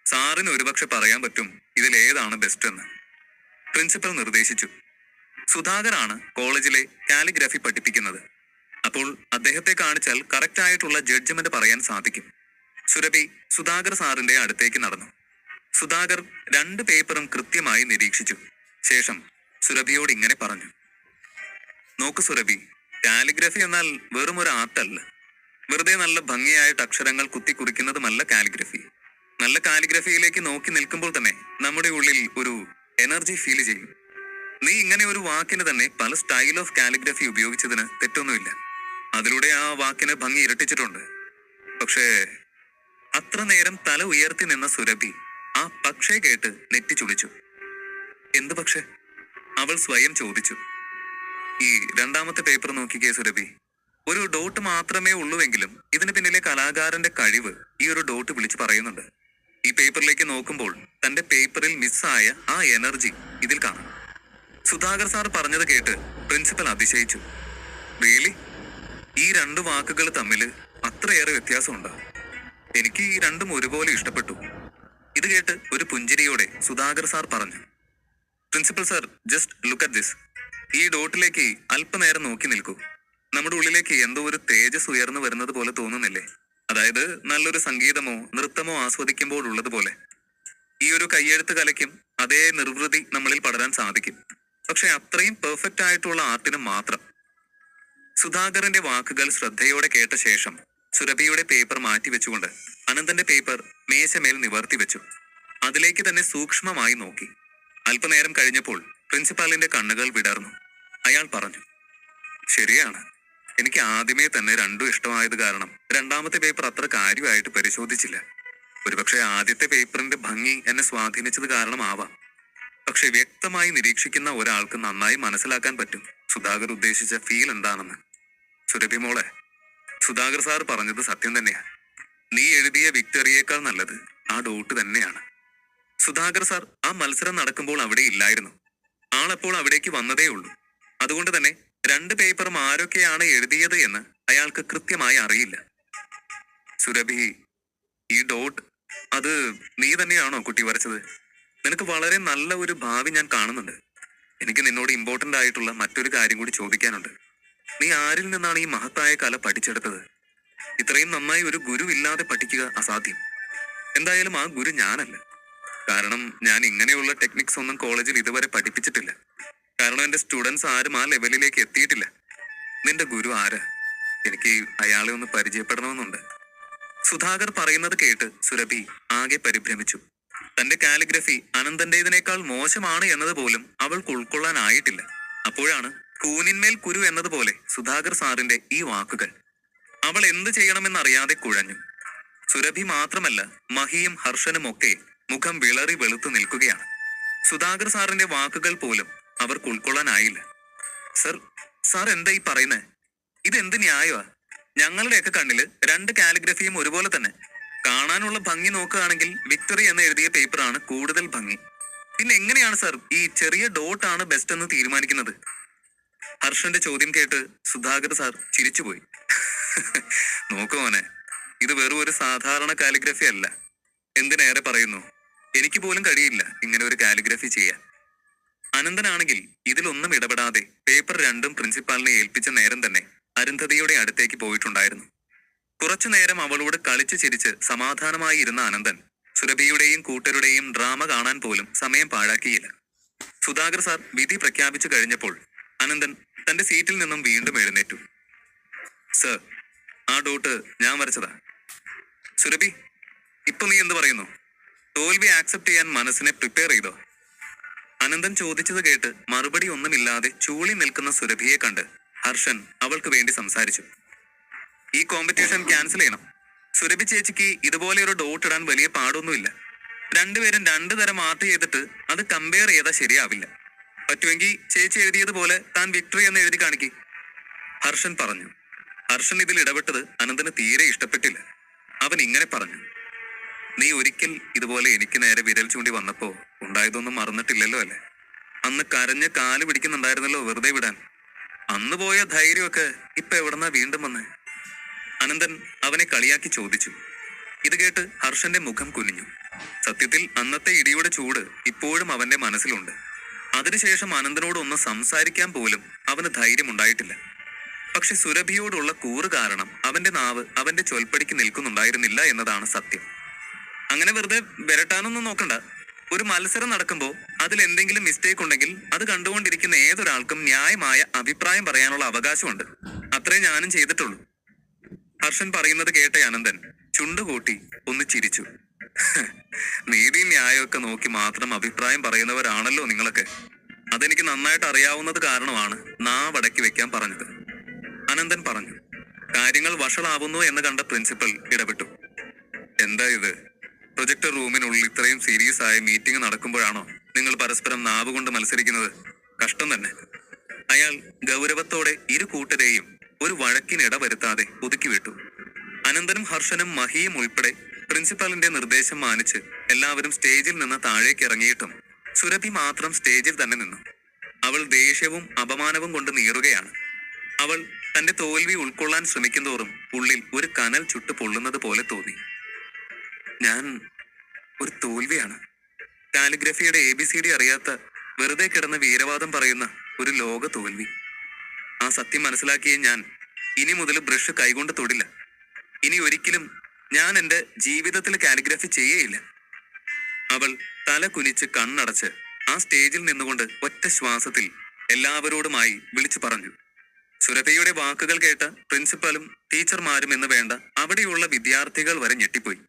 സാറിന് ഒരുപക്ഷെ പറയാൻ പറ്റും ഇതിലേതാണ് ബെസ്റ്റ് എന്ന്, പ്രിൻസിപ്പൽ നിർദ്ദേശിച്ചു. സുധാകറാണ് കോളേജിലെ കാലിഗ്രഫി പഠിപ്പിക്കുന്നത്. അപ്പോൾ അദ്ദേഹത്തെ കാണിച്ചാൽ കറക്റ്റ് ആയിട്ടുള്ള ജഡ്ജ്മെന്റ് പറയാൻ സാധിക്കും. സുരഭി സുധാകർ സാറിന്റെ അടുത്തേക്ക് നടന്നു. സുധാകർ രണ്ട് പേപ്പറും കൃത്യമായി നിരീക്ഷിച്ചു. ശേഷം സുരഭിയോട് ഇങ്ങനെ പറഞ്ഞു. നോക്ക് സുരഭി, കാലിഗ്രഫി എന്നാൽ വെറും ഒരു ആർട്ടല്ല. വെറുതെ നല്ല ഭംഗിയായിട്ട് അക്ഷരങ്ങൾ കുത്തിക്കുറിക്കുന്നതുമല്ല കാലിഗ്രഫി. നല്ല കാലിഗ്രഫിയിലേക്ക് നോക്കി നിൽക്കുമ്പോൾ തന്നെ നമ്മുടെ ഉള്ളിൽ ഒരു എനർജി ഫീൽ ചെയ്യും. നീ ഇങ്ങനെ ഒരു വാക്കിന് തന്നെ പല സ്റ്റൈൽ ഓഫ് കാലിഗ്രഫി ഉപയോഗിച്ചതിന് തെറ്റൊന്നുമില്ല. അതിലൂടെ ആ വാക്കിന് ഭംഗി ഇരട്ടിച്ചിട്ടുണ്ട്. പക്ഷേ അത്ര നേരം തല ഉയർത്തി നിന്ന സുരഭി ആ പക്ഷേ കേട്ട് നെറ്റിച്ചുളിച്ചു. എന്ത് പക്ഷേ? അവൾ സ്വയം ചോദിച്ചു. ഈ രണ്ടാമത്തെ പേപ്പർ നോക്കിക്കേ സുരഭി. ഒരു ഡോട്ട് മാത്രമേ ഉള്ളൂവെങ്കിലും ഇതിന് പിന്നിലെ കലാകാരന്റെ കഴിവ് ഈ ഒരു ഡോട്ട് വിളിച്ചു പറയുന്നുണ്ട്. ഈ പേപ്പറിലേക്ക് നോക്കുമ്പോൾ തന്റെ പേപ്പറിൽ മിസ്സായ ആ എനർജി ഇതിൽ കാണാം. സുധാകർ സാർ പറഞ്ഞത് കേട്ട് പ്രിൻസിപ്പൽ അതിശയിച്ചു. റിയലി? ഈ രണ്ട് വാക്കുകൾ തമ്മിൽ അത്രയേറെ വ്യത്യാസമുണ്ടോ? എനിക്ക് ഈ രണ്ടും ഒരുപോലെ ഇഷ്ടപ്പെട്ടു. ഇത് കേട്ട് ഒരു പുഞ്ചിരിയോടെ സുധാകർ സാർ പറഞ്ഞു, principal sir, just look at this. ഈ ഡോട്ടിലേക്ക് അല്പനേരം നോക്കി നിൽക്കൂ. നമ്മുടെ ഉള്ളിലേക്ക് എന്തോ ഒരു തേജസ് ഉയർന്നു വരുന്നത് പോലെ തോന്നുന്നില്ലേ? അതായത് നല്ലൊരു സംഗീതമോ നൃത്തമോ ആസ്വദിക്കുമ്പോൾ ഉള്ളതുപോലെ. ഈ ഒരു കയ്യെഴുത്ത് കലയ്ക്കും അതേ നിർവൃതി നമ്മളിൽ പടരാൻ സാധിക്കും. പക്ഷെ അത്രയും പെർഫെക്റ്റ് ആയിട്ടുള്ള ആർട്ടിന് മാത്രം. സുധാകരന്റെ വാക്കുകൾ ശ്രദ്ധയോടെ കേട്ട ശേഷം സുരഭിയുടെ പേപ്പർ മാറ്റിവെച്ചുകൊണ്ട് അനന്തന്റെ പേപ്പർ മേശമേൽ നിവർത്തി വെച്ചു. അതിലേക്ക് തന്നെ സൂക്ഷ്മമായി നോക്കി. അല്പനേരം കഴിഞ്ഞപ്പോൾ പ്രിൻസിപ്പാലിന്റെ കണ്ണുകൾ വിടർന്നു. അയാൾ പറഞ്ഞു, ശരിയാണ്, എനിക്ക് ആദ്യമേ തന്നെ രണ്ടും ഇഷ്ടമായത് കാരണം രണ്ടാമത്തെ പേപ്പർ അത്ര കാര്യമായിട്ട് പരിശോധിച്ചില്ല. ഒരുപക്ഷെ ആദ്യത്തെ പേപ്പറിന്റെ ഭംഗി എന്നെ സ്വാധീനിച്ചത് കാരണമാവാം. പക്ഷെ വ്യക്തമായി നിരീക്ഷിക്കുന്ന ഒരാൾക്ക് നന്നായി മനസ്സിലാക്കാൻ പറ്റും സുധാകർ ഉദ്ദേശിച്ച ഫീൽ എന്താണെന്ന്. സുരഭി മോളെ, സുധാകർ സാർ പറഞ്ഞത് സത്യം തന്നെയാ. നീ എഴുതിയ വിക്ടറിയേക്കാൾ നല്ലത് ആ ഡോട്ട് തന്നെയാണ്. സുധാകർ സാർ ആ മത്സരം നടക്കുമ്പോൾ അവിടെ ഇല്ലായിരുന്നു. ആളപ്പോൾ അവിടേക്ക് വന്നതേ ഉള്ളൂ. അതുകൊണ്ട് തന്നെ രണ്ട് പേപ്പറും ആരൊക്കെയാണ് എഴുതിയത് എന്ന് അയാൾക്ക് കൃത്യമായി അറിയില്ല. സുരഭി, ഈ ഡോട്ട് അത് നീ തന്നെയാണോ കുട്ടി വരച്ചത്? നിനക്ക് വളരെ നല്ല ഒരു ഭാവി ഞാൻ കാണുന്നുണ്ട്. എനിക്ക് നിന്നോട് ഇമ്പോർട്ടന്റ് ആയിട്ടുള്ള മറ്റൊരു കാര്യം കൂടി ചോദിക്കാനുണ്ട്. നീ ആരിൽ നിന്നാണ് ഈ മഹത്തായ കല പഠിച്ചെടുത്തത്? ഇത്രയും നന്നായി ഒരു ഗുരു ഇല്ലാതെ പഠിക്കുക അസാധ്യം. എന്തായാലും ആ ഗുരു ഞാനല്ല. കാരണം ഞാൻ ഇങ്ങനെയുള്ള ടെക്നിക്സ് ഒന്നും കോളേജിൽ ഇതുവരെ പഠിപ്പിച്ചിട്ടില്ല. കാരണം എന്റെ സ്റ്റുഡൻസ് ആരും ആ ലെവലിലേക്ക് എത്തിയിട്ടില്ല. നിന്റെ ഗുരു ആരാ? എനിക്ക് അയാളെ ഒന്ന് പരിചയപ്പെടണമെന്നുണ്ട്. സുധാകർ പറയുന്നത് കേട്ട് സുരഭി ആകെ പരിഭ്രമിച്ചു. തന്റെ കാലിഗ്രഫി അനന്തന്റേതിനേക്കാൾ മോശമാണ് എന്നത് പോലും അവൾക്ക് ഉൾക്കൊള്ളാനായിട്ടില്ല. അപ്പോഴാണ് കൂനിന്മേൽ കുരു എന്നതുപോലെ സുധാകർ സാറിന്റെ ഈ വാക്കുകൾ. അവൾ എന്ത് ചെയ്യണമെന്നറിയാതെ കുഴഞ്ഞു. സുരഭി മാത്രമല്ല, മഹിയും ഹർഷനും ഒക്കെ മുഖം വിളറി വെളുത്തു നിൽക്കുകയാണ്. സുധാകർ സാറിന്റെ വാക്കുകൾ പോലും അവർക്ക് ഉൾക്കൊള്ളാനായില്ല. സാർ എന്താ ഈ പറയുന്നേ? ഇതെന്ത് ന്യായമാ? ഞങ്ങളുടെയൊക്കെ കണ്ണില് രണ്ട് കാലിഗ്രഫിയും ഒരുപോലെ തന്നെ. കാണാനുള്ള ഭംഗി നോക്കുകയാണെങ്കിൽ വിക്ടറി എന്ന് എഴുതിയ പേപ്പറാണ് കൂടുതൽ ഭംഗി. പിന്നെ എങ്ങനെയാണ് സാർ ഈ ചെറിയ ഡോട്ടാണ് ബെസ്റ്റ് എന്ന് തീരുമാനിക്കുന്നത്? ഹർഷന്റെ ചോദ്യം കേട്ട് സുധാകർ സാർ ചിരിച്ചുപോയി. നോക്കു മോനെ, ഇത് വെറും ഒരു സാധാരണ കാലിഗ്രഫി അല്ല. എന്തിനേറെ പറയുന്നു, എനിക്ക് പോലും കഴിയില്ല ഇങ്ങനെ ഒരു കാലിഗ്രഫി ചെയ്യാൻ. അനന്തനാണെങ്കിൽ ഇതിലൊന്നും ഇടപെടാതെ പേപ്പർ രണ്ടും പ്രിൻസിപ്പാലിനെ ഏൽപ്പിച്ച നേരം തന്നെ അരുന്ധതിയുടെ അടുത്തേക്ക് പോയിട്ടുണ്ടായിരുന്നു. കുറച്ചു നേരം അവളോട് കളിച്ചു ചിരിച്ച് സമാധാനമായി ഇരുന്ന അനന്തൻ സുരഭിയുടെയും കൂട്ടരുടെയും ഡ്രാമ കാണാൻ പോലും സമയം പാഴാക്കിയില്ല. സുധാകർ സാർ വിധി പ്രഖ്യാപിച്ചു കഴിഞ്ഞപ്പോൾ അനന്തൻ തന്റെ സീറ്റിൽ നിന്നും വീണ്ടും എഴുന്നേറ്റു. സർ, ആ ഡോട്ട് ഞാൻ വരച്ചതാ. സുരഭി, ഇപ്പൊ നീ എന്ത് പറയുന്നു? തോൽവി ആക്സെപ്റ്റ് ചെയ്യാൻ മനസ്സിനെ പ്രിപ്പയർ ചെയ്തോ? അനന്തൻ ചോദിച്ചത് കേട്ട് മറുപടി ഒന്നുമില്ലാതെ ചൂളി നിൽക്കുന്ന സുരഭിയെ കണ്ട് ഹർഷൻ അവൾക്ക് വേണ്ടി സംസാരിച്ചു. ഈ കോമ്പറ്റീഷൻ ക്യാൻസൽ ചെയ്യണം. സുരഭി ചേച്ചിക്ക് ഇതുപോലെ ഒരു ഡോട്ട് ഇടാൻ വലിയ പാടൊന്നുമില്ല. രണ്ടുപേരും രണ്ടു തരം ആർട്ട് ചെയ്തിട്ട് അത് കമ്പയർ ചെയ്താൽ ശരിയാവില്ല. പറ്റുമെങ്കിൽ ചേച്ചി എഴുതിയതുപോലെ താൻ വിക്ടറി എന്ന് എഴുതി കാണിക്ക്, ഹർഷൻ പറഞ്ഞു. ഹർഷൻ ഇതിൽ ഇടപെട്ടത് അനന്തന് തീരെ ഇഷ്ടപ്പെട്ടില്ല. അവൻ ഇങ്ങനെ പറഞ്ഞു, നീ ഒരിക്കൽ ഇതുപോലെ എനിക്ക് നേരെ വിരൽ ചൂണ്ടി വന്നപ്പോ ഉണ്ടായതൊന്നും മറന്നിട്ടില്ലല്ലോ അല്ലേ? അന്ന് കരഞ്ഞ് കാല് പിടിക്കുന്നുണ്ടായിരുന്നല്ലോ വെറുതെ വിടാൻ. അന്ന് പോയ ധൈര്യമൊക്കെ ഇപ്പൊ എവിടെന്നാ വീണ്ടും വന്ന്? അനന്തൻ അവനെ കളിയാക്കി ചോദിച്ചു. ഇത് കേട്ട് ഹർഷന്റെ മുഖം കുനിഞ്ഞു. സത്യത്തിൽ അന്നത്തെ ഇടിയുടെ ചൂട് ഇപ്പോഴും അവന്റെ മനസ്സിലുണ്ട്. അതിനുശേഷം അനന്തനോട് ഒന്ന് സംസാരിക്കാൻ പോലും അവന് ധൈര്യമുണ്ടായിട്ടില്ല. പക്ഷെ സുരഭിയോടുള്ള കൂറ് കാരണം അവന്റെ നാവ് അവന്റെ ചൊൽപ്പടിക്ക് നിൽക്കുന്നുണ്ടായിരുന്നില്ല എന്നതാണ് സത്യം. അങ്ങനെ വെറുതെ വിരട്ടാനൊന്നും നോക്കണ്ട. ഒരു മത്സരം നടക്കുമ്പോൾ അതിൽ എന്തെങ്കിലും മിസ്റ്റേക്ക് ഉണ്ടെങ്കിൽ അത് കണ്ടുകൊണ്ടിരിക്കുന്ന ഏതൊരാൾക്കും ന്യായമായ അഭിപ്രായം പറയാനുള്ള അവകാശമുണ്ട്. അത്രേ ഞാനും ചെയ്തിട്ടുള്ളൂ. ഹർഷൻ പറയുന്നത് കേട്ട അനന്തൻ ചുണ്ടുകൂട്ടി ഒന്ന് ചിരിച്ചു. നീതി ന്യായമൊക്കെ നോക്കി മാത്രം അഭിപ്രായം പറയുന്നവരാണല്ലോ നിങ്ങളൊക്കെ. അതെനിക്ക് നന്നായിട്ട് അറിയാവുന്നത് കാരണമാണ് നാവടക്കി വെക്കാൻ പറഞ്ഞത്, അനന്തൻ പറഞ്ഞു. കാര്യങ്ങൾ വഷളാവുന്നു എന്ന് കണ്ട പ്രിൻസിപ്പൽ ഇടപെട്ടു. എന്താ ഇത്? പ്രൊജക്ടർ റൂമിനുള്ളിൽ ഇത്രയും സീരിയസ് ആയ മീറ്റിംഗ് നടക്കുമ്പോഴാണോ നിങ്ങൾ പരസ്പരം നാവ് കൊണ്ട് മത്സരിക്കുന്നത്? കഷ്ടം തന്നെ. അയാൾ ഗൗരവത്തോടെ ഇരു കൂട്ടരെയും ഒരു വഴക്കിനിട വരുത്താതെ ഒതുക്കി വിട്ടു. അനന്തനും ഹർഷനും മഹിയും ഉൾപ്പെടെ പ്രിൻസിപ്പാളിന്റെ നിർദ്ദേശം മാനിച്ച് എല്ലാവരും സ്റ്റേജിൽ നിന്ന് താഴേക്ക് ഇറങ്ങിയിട്ടും സുരഭി മാത്രം സ്റ്റേജിൽ തന്നെ നിന്നു. അവൾ ദേഷ്യവും അപമാനവും കൊണ്ട് നീറുകയാണ്. അവൾ തന്റെ തോൽവി ഉൾക്കൊള്ളാൻ ശ്രമിക്കുന്തോറും ഉള്ളിൽ ഒരു കനൽ ചുട്ടു പൊള്ളുന്നത് പോലെ തോന്നി. ഞാൻ ഒരു തോൽവിയാണ്. കാലിഗ്രഫിയുടെ ABCD അറിയാത്ത വെറുതെ കിടന്ന് വീരവാദം പറയുന്ന ഒരു ലോക തോൽവി. ആ സത്യം മനസ്സിലാക്കിയ ഞാൻ ഇനി മുതൽ ബ്രഷ് കൈകൊണ്ട് തൊടില്ല. ഇനി ഒരിക്കലും ഞാൻ എൻ്റെ ജീവിതത്തിൽ കാലിഗ്രഫി ചെയ്യേയില്ല. അവൾ തല കുനിച്ച് കണ്ണടച്ച് ആ സ്റ്റേജിൽ നിന്നുകൊണ്ട് ഒറ്റ ശ്വാസത്തിൽ എല്ലാവരോടുമായി വിളിച്ചു പറഞ്ഞു. സുരഭയുടെ വാക്കുകൾ കേട്ട പ്രിൻസിപ്പലും ടീച്ചർമാരും എന്ന് വേണ്ട അവിടെയുള്ള വിദ്യാർത്ഥികൾ വരെ ഞെട്ടിപ്പോയി.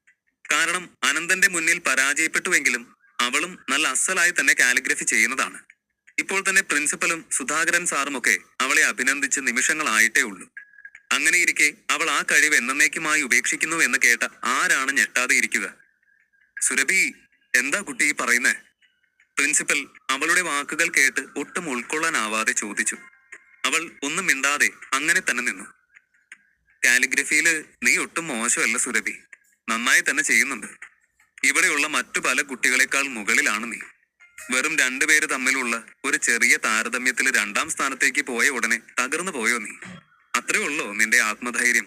കാരണം അനന്തന്റെ മുന്നിൽ പരാജയപ്പെട്ടുവെങ്കിലും അവളും നല്ല അസലായി തന്നെ കാലിഗ്രഫി ചെയ്യുന്നതാണ്. ഇപ്പോൾ തന്നെ പ്രിൻസിപ്പലും സുധാകരൻ സാറുമൊക്കെ അവളെ അഭിനന്ദിച്ച് നിമിഷങ്ങളായിട്ടേ ഉള്ളൂ. അങ്ങനെയിരിക്കെ അവൾ ആ കഴിവ് എന്നേക്കുമായി ഉപേക്ഷിക്കുന്നു എന്ന് കേട്ട ആരാണ് ഞെട്ടാതെ ഇരിക്കുക? സുരഭി, എന്താ കുട്ടി ഈ പറയുന്നേ? പ്രിൻസിപ്പൽ അവളുടെ വാക്കുകൾ കേട്ട് ഒട്ടും ഉൾക്കൊള്ളാനാവാതെ ചോദിച്ചു. അവൾ ഒന്നും മിണ്ടാതെ അങ്ങനെ തന്നെ നിന്നു. കാലിഗ്രഫിയില് നീ ഒട്ടും മോശമല്ല സുരഭി, നന്നായി തന്നെ ചെയ്യുന്നുണ്ട്. ഇവിടെയുള്ള മറ്റു പല കുട്ടികളെക്കാൾ മുകളിലാണ് നീ. വെറും 2 പേര് തമ്മിലുള്ള ഒരു ചെറിയ താരതമ്യത്തിൽ 2ാം സ്ഥാനത്തേക്ക് പോയ ഉടനെ തകർന്നു പോയോ നീ? അത്രേ ഉള്ളോ നിന്റെ ആത്മധൈര്യം?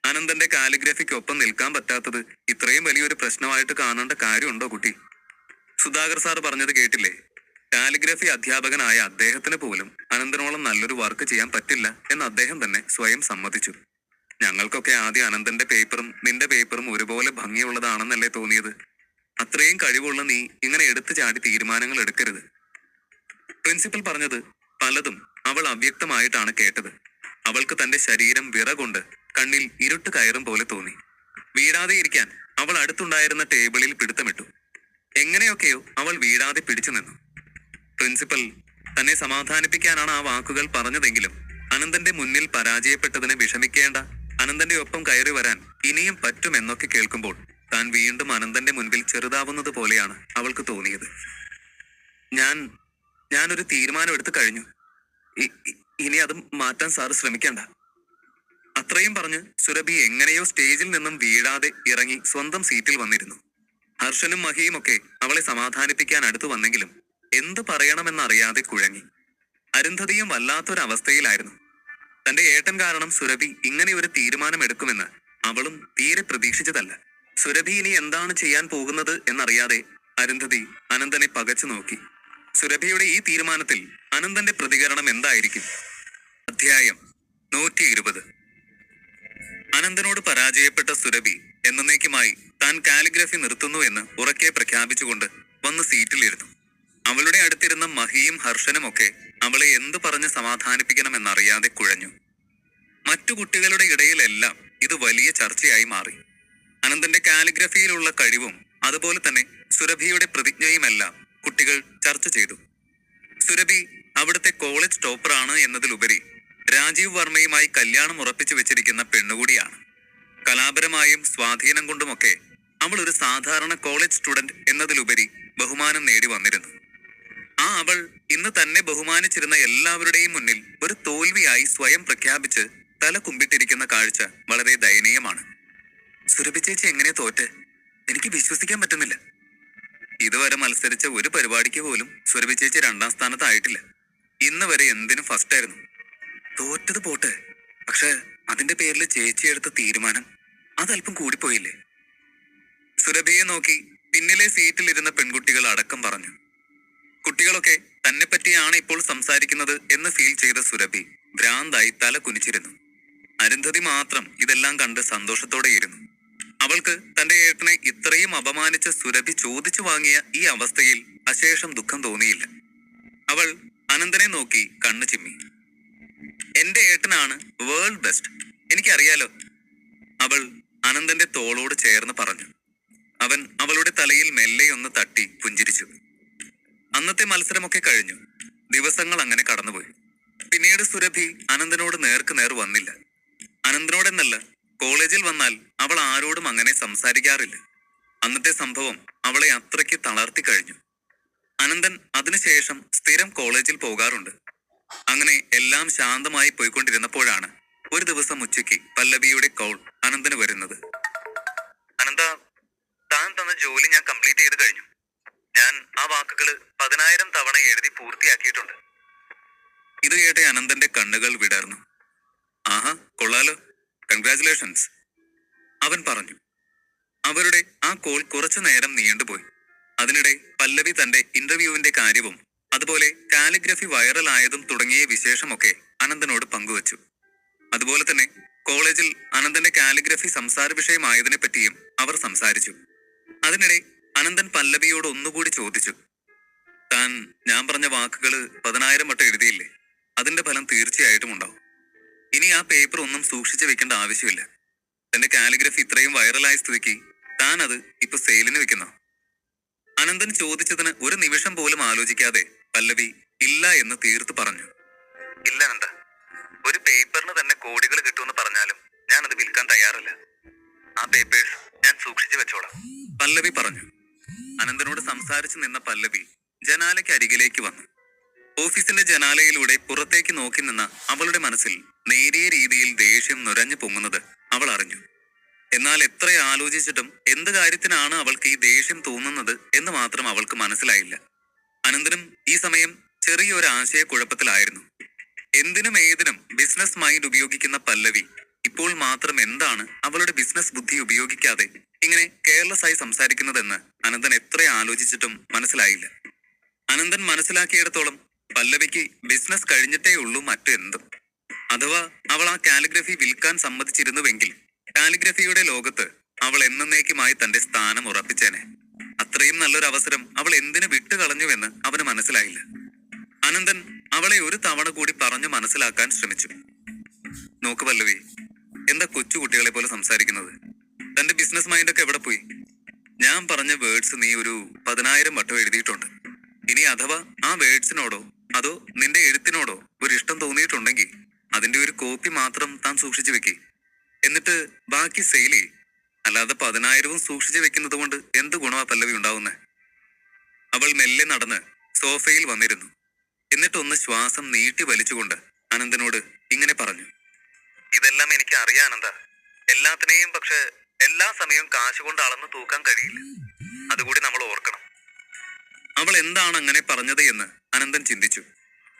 അനന്തന്റെ കാലിഗ്രഫിക്കൊപ്പം നിൽക്കാൻ പറ്റാത്തത് ഇത്രയും വലിയൊരു പ്രശ്നമായിട്ട് കാണേണ്ട കാര്യമുണ്ടോ കുട്ടി? സുധാകർ സാർ പറഞ്ഞത് കേട്ടില്ലേ? കാലിഗ്രഫി അധ്യാപകനായ അദ്ദേഹത്തിന് പോലും അനന്തനോളം നല്ലൊരു വർക്ക് ചെയ്യാൻ പറ്റില്ല എന്ന് അദ്ദേഹം തന്നെ സ്വയം സമ്മതിച്ചു. ഞങ്ങൾക്കൊക്കെ ആദ്യം അനന്തന്റെ പേപ്പറും നിന്റെ പേപ്പറും ഒരുപോലെ ഭംഗിയുള്ളതാണെന്നല്ലേ തോന്നിയത്. അത്രയും കഴിവുള്ള നീ ഇങ്ങനെ എടുത്തു ചാടി തീരുമാനങ്ങൾ എടുക്കരുത്. പ്രിൻസിപ്പൽ പറഞ്ഞത് പലതും അവൾ അവ്യക്തമായിട്ടാണ് കേട്ടത്. അവൾക്ക് തന്റെ ശരീരം വിറകൊണ്ട് കണ്ണിൽ ഇരുട്ട് കയറും പോലെ തോന്നി. വീഴാതെ ഇരിക്കാൻ അവൾ അടുത്തുണ്ടായിരുന്ന ടേബിളിൽ പിടുത്തമിട്ടു. എങ്ങനെയൊക്കെയോ അവൾ വീഴാതെ പിടിച്ചു നിന്നു. പ്രിൻസിപ്പൽ തന്നെ സമാധാനിപ്പിക്കാനാണ് ആ വാക്കുകൾ പറഞ്ഞതെങ്കിലും അനന്തന്റെ മുന്നിൽ പരാജയപ്പെട്ടതിന് വിഷമിക്കേണ്ട, അനന്തന്റെ ഒപ്പം കയറി വരാൻ ഇനിയും പറ്റുമെന്നൊക്കെ കേൾക്കുമ്പോൾ താൻ വീണ്ടും അനന്തന്റെ മുൻപിൽ ചെറുതാവുന്നത് പോലെയാണ് അവൾക്ക് തോന്നിയത്. ഞാനൊരു തീരുമാനം എടുത്തു കഴിഞ്ഞു. ഇനി അത് മാറ്റാൻ സാറ് ശ്രമിക്കണ്ട. അത്രയും പറഞ്ഞ് സുരഭി എങ്ങനെയോ സ്റ്റേജിൽ നിന്നും വീഴാതെ ഇറങ്ങി സ്വന്തം സീറ്റിൽ വന്നിരുന്നു. ഹർഷനും മഹിയും ഒക്കെ അവളെ സമാധാനിപ്പിക്കാൻ അടുത്തു വന്നെങ്കിലും എന്ത് പറയണമെന്നറിയാതെ കുഴങ്ങി. അരുന്ധതിയും വല്ലാത്തൊരവസ്ഥയിലായിരുന്നു. തന്റെ ഏട്ടൻ കാരണം സുരഭി ഇങ്ങനെ ഒരു തീരുമാനം എടുക്കുമെന്ന് അവളും തീരെ പ്രതീക്ഷിച്ചതല്ല. സുരഭി ഇനി എന്താണ് ചെയ്യാൻ പോകുന്നത് എന്നറിയാതെ അരുന്ധതി അനന്തനെ പകച്ചു നോക്കി. സുരഭിയുടെ ഈ തീരുമാനത്തിൽ അനന്തന്റെ പ്രതികരണം എന്തായിരിക്കും? അധ്യായം 120. അനന്തനോട് പരാജയപ്പെട്ട സുരഭി എന്നേക്കുമായി താൻ കാലിഗ്രഫി നിർത്തുന്നു എന്ന് ഉറക്കെ പ്രഖ്യാപിച്ചുകൊണ്ട് വന്ന് സീറ്റിലിരുന്നു. അവളുടെ അടുത്തിരുന്ന മഹിയും ഹർഷനും ഒക്കെ അവളെ എന്തു പറഞ്ഞ് സമാധാനിപ്പിക്കണമെന്നറിയാതെ കുഴഞ്ഞു. മറ്റു കുട്ടികളുടെ ഇടയിലെല്ലാം ഇത് വലിയ ചർച്ചയായി മാറി. അനന്തന്റെ കാലിഗ്രഫിയിലുള്ള കഴിവും അതുപോലെ തന്നെ സുരഭിയുടെ പ്രതിജ്ഞയുമെല്ലാം കുട്ടികൾ ചർച്ച ചെയ്തു. സുരഭി അവിടുത്തെ കോളേജ് ടോപ്പറാണ് എന്നതിലുപരി രാജീവ് വർമ്മയുമായി കല്യാണം ഉറപ്പിച്ചു വെച്ചിരിക്കുന്ന പെണ്ണുകൂടിയാണ്. കലാപരമായും സ്വാധീനം കൊണ്ടുമൊക്കെ അവൾ ഒരു സാധാരണ കോളേജ് സ്റ്റുഡന്റ് എന്നതിലുപരി ബഹുമാനം നേടി വന്നിരുന്നു. ആ അവൾ ഇന്ന് തന്നെ ബഹുമാനിച്ചിരുന്ന എല്ലാവരുടെയും മുന്നിൽ ഒരു തോൽവിയായി സ്വയം പ്രഖ്യാപിച്ച് തല കുമ്പിട്ടിരിക്കുന്ന കാഴ്ച വളരെ ദയനീയമാണ്. സുരഭി ചേച്ചി എങ്ങനെ തോറ്റ്? എനിക്ക് വിശ്വസിക്കാൻ പറ്റുന്നില്ല. ഇതുവരെ മത്സരിച്ച ഒരു പരിപാടിക്ക് പോലും സുരഭി ചേച്ചി 2ാം സ്ഥാനത്തായിട്ടില്ല. ഇന്ന് വരെ എന്തിനും ഫസ്റ്റ് ആയിരുന്നു. തോറ്റത് പോട്ടെ, പക്ഷെ അതിന്റെ പേരിൽ ചേച്ചി എടുത്ത തീരുമാനം അതല്പം കൂടിപ്പോയില്ലേ? സുരഭിയെ നോക്കി പിന്നിലെ സീറ്റിലിരുന്ന പെൺകുട്ടികൾ അടക്കം പറഞ്ഞു. കുട്ടികളൊക്കെ തന്നെ പറ്റിയാണ് ഇപ്പോൾ സംസാരിക്കുന്നത് എന്ന് ഫീൽ ചെയ്ത സുരഭി ഭ്രാന്തായി തല കുനിച്ചിരുന്നു. അരുന്ധതി മാത്രം ഇതെല്ലാം കണ്ട് സന്തോഷത്തോടെയിരുന്നു. അവൾക്ക് തന്റെ ഏട്ടനെ ഇത്രയും അപമാനിച്ച സുരഭി ചോദിച്ചു വാങ്ങിയ ഈ അവസ്ഥയിൽ അശേഷം ദുഃഖം തോന്നിയില്ല. അവൾ അനന്തനെ നോക്കി കണ്ണു ചിമ്മി. എന്റെ ഏട്ടനാണ് വേൾഡ് ബെസ്റ്റ്, എനിക്കറിയാലോ, അവൾ അനന്തന്റെ തോളോട് ചേർന്ന് പറഞ്ഞു. അവൻ അവളുടെ തലയിൽ മെല്ലെയൊന്ന് തട്ടി പുഞ്ചിരിച്ചു. അന്നത്തെ മത്സരമൊക്കെ കഴിഞ്ഞു. ദിവസങ്ങൾ അങ്ങനെ കടന്നുപോയി. പിന്നീട് സുരഭി അനന്തനോട് നേർക്ക് നേർ വന്നില്ല. അനന്തനോടെന്നല്ല, കോളേജിൽ വന്നാൽ അവൾ ആരോടും അങ്ങനെ സംസാരിക്കാറില്ല. അന്നത്തെ സംഭവം അവളെ അത്രയ്ക്ക് തളർത്തി കഴിഞ്ഞു. അനന്തൻ അതിനുശേഷം സ്ഥിരം കോളേജിൽ പോകാറുണ്ട്. അങ്ങനെ എല്ലാം ശാന്തമായി പോയിക്കൊണ്ടിരുന്നപ്പോഴാണ് ഒരു ദിവസം ഉച്ചയ്ക്ക് പല്ലവിയുടെ കോൾ അനന്തന് വരുന്നത്. അനന്ത, ജോലി ഞാൻ കംപ്ലീറ്റ് ചെയ്ത് കഴിഞ്ഞു. ഞാൻ ആ വാക്കുകൾ 10,000 തവണ എഴുതി പൂർത്തിയാക്കിയിട്ടുണ്ട്. ഇത് കേട്ട അനന്തന്റെ കണ്ണുകൾ വിടർന്നു. ആഹാ, കൊള്ളാലോ, കൺഗ്രാറ്റുലേഷൻസ്, അവൻ പറഞ്ഞു. അവരുടെ ആ കോൾ കുറച്ചു നേരം നീണ്ടുപോയി. അതിനിടെ പല്ലവി തന്റെ ഇന്റർവ്യൂവിന്റെ കാര്യവും അതുപോലെ കാലിഗ്രഫി വൈറലായതും തുടങ്ങിയ വിശേഷമൊക്കെ അനന്തനോട് പങ്കുവച്ചു. അതുപോലെ തന്നെ കോളേജിൽ അനന്തന്റെ കാലിഗ്രഫി സംസാര വിഷയമായതിനെ പറ്റിയും അവർ സംസാരിച്ചു. അതിനിടെ അനന്തൻ പല്ലവിയോട് ഒന്നുകൂടി ചോദിച്ചു, താൻ ഞാൻ പറഞ്ഞ വാക്കുകൾ 10,000 വട്ടം എഴുതിയില്ലേ? അതിന്റെ ഫലം തീർച്ചയായിട്ടും ഉണ്ടാവും. ഇനി ആ പേപ്പർ ഒന്നും സൂക്ഷിച്ചു വെക്കേണ്ട ആവശ്യമില്ല. തന്റെ കാലിഗ്രഫി ഇത്രയും വൈറലായ സ്ഥിതിക്ക് താൻ അത് ഇപ്പൊ സെയിലിന് വെക്കുന്നോ? അനന്തൻ ചോദിച്ചതിന് ഒരു നിമിഷം പോലും ആലോചിക്കാതെ പല്ലവി ഇല്ല എന്ന് തീർത്ത് പറഞ്ഞു. ഇല്ല അനന്ത, ഒരു പേപ്പറിന് തന്നെ കോടികൾ കിട്ടുമെന്ന് പറഞ്ഞാലും ഞാൻ അത് വിൽക്കാൻ തയ്യാറല്ല. ആ പേപ്പേഴ്സ് ഞാൻ സൂക്ഷിച്ചു വെച്ചോളാം, പല്ലവി പറഞ്ഞു. അനന്തനോട് സംസാരിച്ചു നിന്ന പല്ലവി ജനാലയ്ക്ക് അരികിലേക്ക് വന്നു. ഓഫീസിന്റെ ജനാലയിലൂടെ പുറത്തേക്ക് നോക്കി നിന്ന അവളുടെ മനസ്സിൽ നേരിയ രീതിയിൽ ദേഷ്യം നുരഞ്ഞു പൊങ്ങുന്നത് അവൾ അറിഞ്ഞു. എന്നാൽ എത്ര ആലോചിച്ചിട്ടും എന്ത് കാര്യത്തിനാണ് അവൾക്ക് ഈ ദേഷ്യം തോന്നുന്നത് എന്ന് മാത്രം അവൾക്ക് മനസ്സിലായില്ല. അനന്തനും ഈ സമയം ചെറിയൊരു ആശയക്കുഴപ്പത്തിലായിരുന്നു. എന്തിനും ഏതിനും ബിസിനസ് മൈൻഡ് ഉപയോഗിക്കുന്ന പല്ലവി ഇപ്പോൾ മാത്രം എന്താണ് അവളുടെ ബിസിനസ് ബുദ്ധി ഉപയോഗിക്കാതെ ഇങ്ങനെ കെയർലെസ് ആയി സംസാരിക്കുന്നതെന്ന് അനന്തൻ എത്ര ആലോചിച്ചിട്ടും മനസ്സിലായില്ല. അനന്തൻ മനസ്സിലാക്കിയിടത്തോളം പല്ലവിക്ക് ബിസിനസ് കഴിഞ്ഞിട്ടേ ഉള്ളൂ മറ്റെന്തും. അഥവാ അവൾ ആ കാലിഗ്രഫി വിൽക്കാൻ സമ്മതിച്ചിരുന്നുവെങ്കിൽ കാലിഗ്രഫിയുടെ ലോകത്ത് അവൾ എന്നേക്കുമായി തന്റെ സ്ഥാനം ഉറപ്പിച്ചേനെ. അത്രയും നല്ലൊരു അവസരം അവൾ എന്തിനു വിട്ടുകളഞ്ഞുവെന്ന് അവന് മനസ്സിലായില്ല. അനന്തൻ അവളെ ഒരു തവണ കൂടി പറഞ്ഞു മനസ്സിലാക്കാൻ ശ്രമിച്ചു. നോക്ക് പല്ലവി, എന്താ കൊച്ചുകുട്ടികളെ പോലെ സംസാരിക്കുന്നത്? തന്റെ ബിസിനസ് മൈൻഡൊക്കെ എവിടെ പോയി? ഞാൻ പറഞ്ഞ വേർഡ്സ് നീ ഒരു 10,000 വട്ടം എഴുതിയിട്ടുണ്ട്. ഇനി അഥവാ ആ വേർഡ്സിനോടോ അതോ നിന്റെ എഴുത്തിനോടോ ഒരു ഇഷ്ടം തോന്നിയിട്ടുണ്ടെങ്കിൽ അതിന്റെ ഒരു കോപ്പി മാത്രം താൻ സൂക്ഷിച്ചു വെക്കേ. എന്നിട്ട് ബാക്കി സെയിൽ ചെയ്യ്. അല്ലാതെ 10,000 സൂക്ഷിച്ചു വെക്കുന്നത് കൊണ്ട് എന്ത് ഗുണമാ പല്ലവി ഉണ്ടാവുന്നേ? അവൾ മെല്ലെ നടന്ന് സോഫയിൽ വന്നിരുന്നു. എന്നിട്ടൊന്ന് ശ്വാസം നീട്ടി വലിച്ചുകൊണ്ട് അനന്തനോട് ഇങ്ങനെ പറഞ്ഞു, ഇതെല്ലാം എനിക്ക് അറിയാനന്ത. എല്ലാത്തിനെയും പക്ഷെ എല്ലാ സമയവും കാശ് കൊണ്ട് അളന്ന് തൂക്കാൻ കഴിയില്ല. അതുകൂടി നമ്മൾ ഓർക്കണം. അവൾ എന്താണ് അങ്ങനെ പറഞ്ഞത് എന്ന് അനന്തൻ ചിന്തിച്ചു.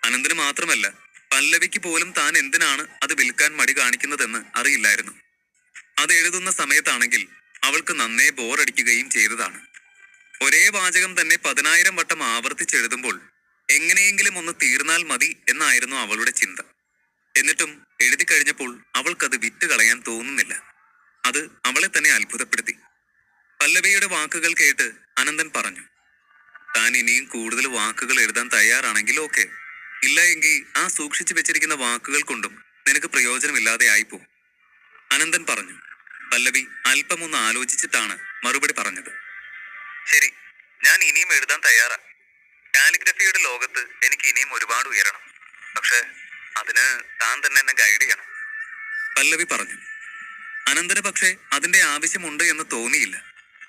അനന്തന് മാത്രമല്ല, പല്ലവിക്ക് പോലും താൻ എന്തിനാണ് അത് വിൽക്കാൻ മടി കാണിക്കുന്നതെന്ന് അറിയില്ലായിരുന്നു. അത് എഴുതുന്ന സമയത്താണെങ്കിൽ അവൾക്ക് നന്നേ ബോറടിക്കുകയും ചെയ്തതാണ്. ഒരേ വാചകം തന്നെ 10,000 വട്ടം ആവർത്തിച്ചെഴുതുമ്പോൾ എങ്ങനെയെങ്കിലും ഒന്ന് തീർന്നാൽ മതി എന്നായിരുന്നു അവളുടെ ചിന്ത. എന്നിട്ടും എഴുതി കഴിഞ്ഞപ്പോൾ അവൾക്കത് വിറ്റുകളയാൻ തോന്നുന്നില്ല. അത് അവളെ തന്നെ അത്ഭുതപ്പെടുത്തി. പല്ലവിയുടെ വാക്കുകൾ കേട്ട് അനന്തൻ പറഞ്ഞു, താൻ ഇനിയും കൂടുതൽ വാക്കുകൾ എഴുതാൻ തയ്യാറാണെങ്കിൽ ഓക്കെ. ഇല്ല എങ്കിൽ ആ സൂക്ഷിച്ചു വെച്ചിരിക്കുന്ന വാക്കുകൾ കൊണ്ടും നിനക്ക് പ്രയോജനമില്ലാതെ ആയിപ്പോ, അനന്തൻ പറഞ്ഞു. പല്ലവി അല്പമൊന്ന് ആലോചിച്ചിട്ടാണ് മറുപടി പറഞ്ഞത്. ശരി, ഞാൻ ഇനിയും എഴുതാൻ തയ്യാറാ. കാലിഗ്രഫിയുടെ ലോകത്ത് എനിക്ക് ഇനിയും ഒരുപാട് ഉയരണം. പക്ഷെ അതിന് താൻ തന്നെ എന്നെ ഗൈഡ് ചെയ്യണം, പല്ലവി പറഞ്ഞു. അനന്തന് പക്ഷേ അതിന്റെ ആവശ്യമുണ്ട് എന്ന് തോന്നിയില്ല.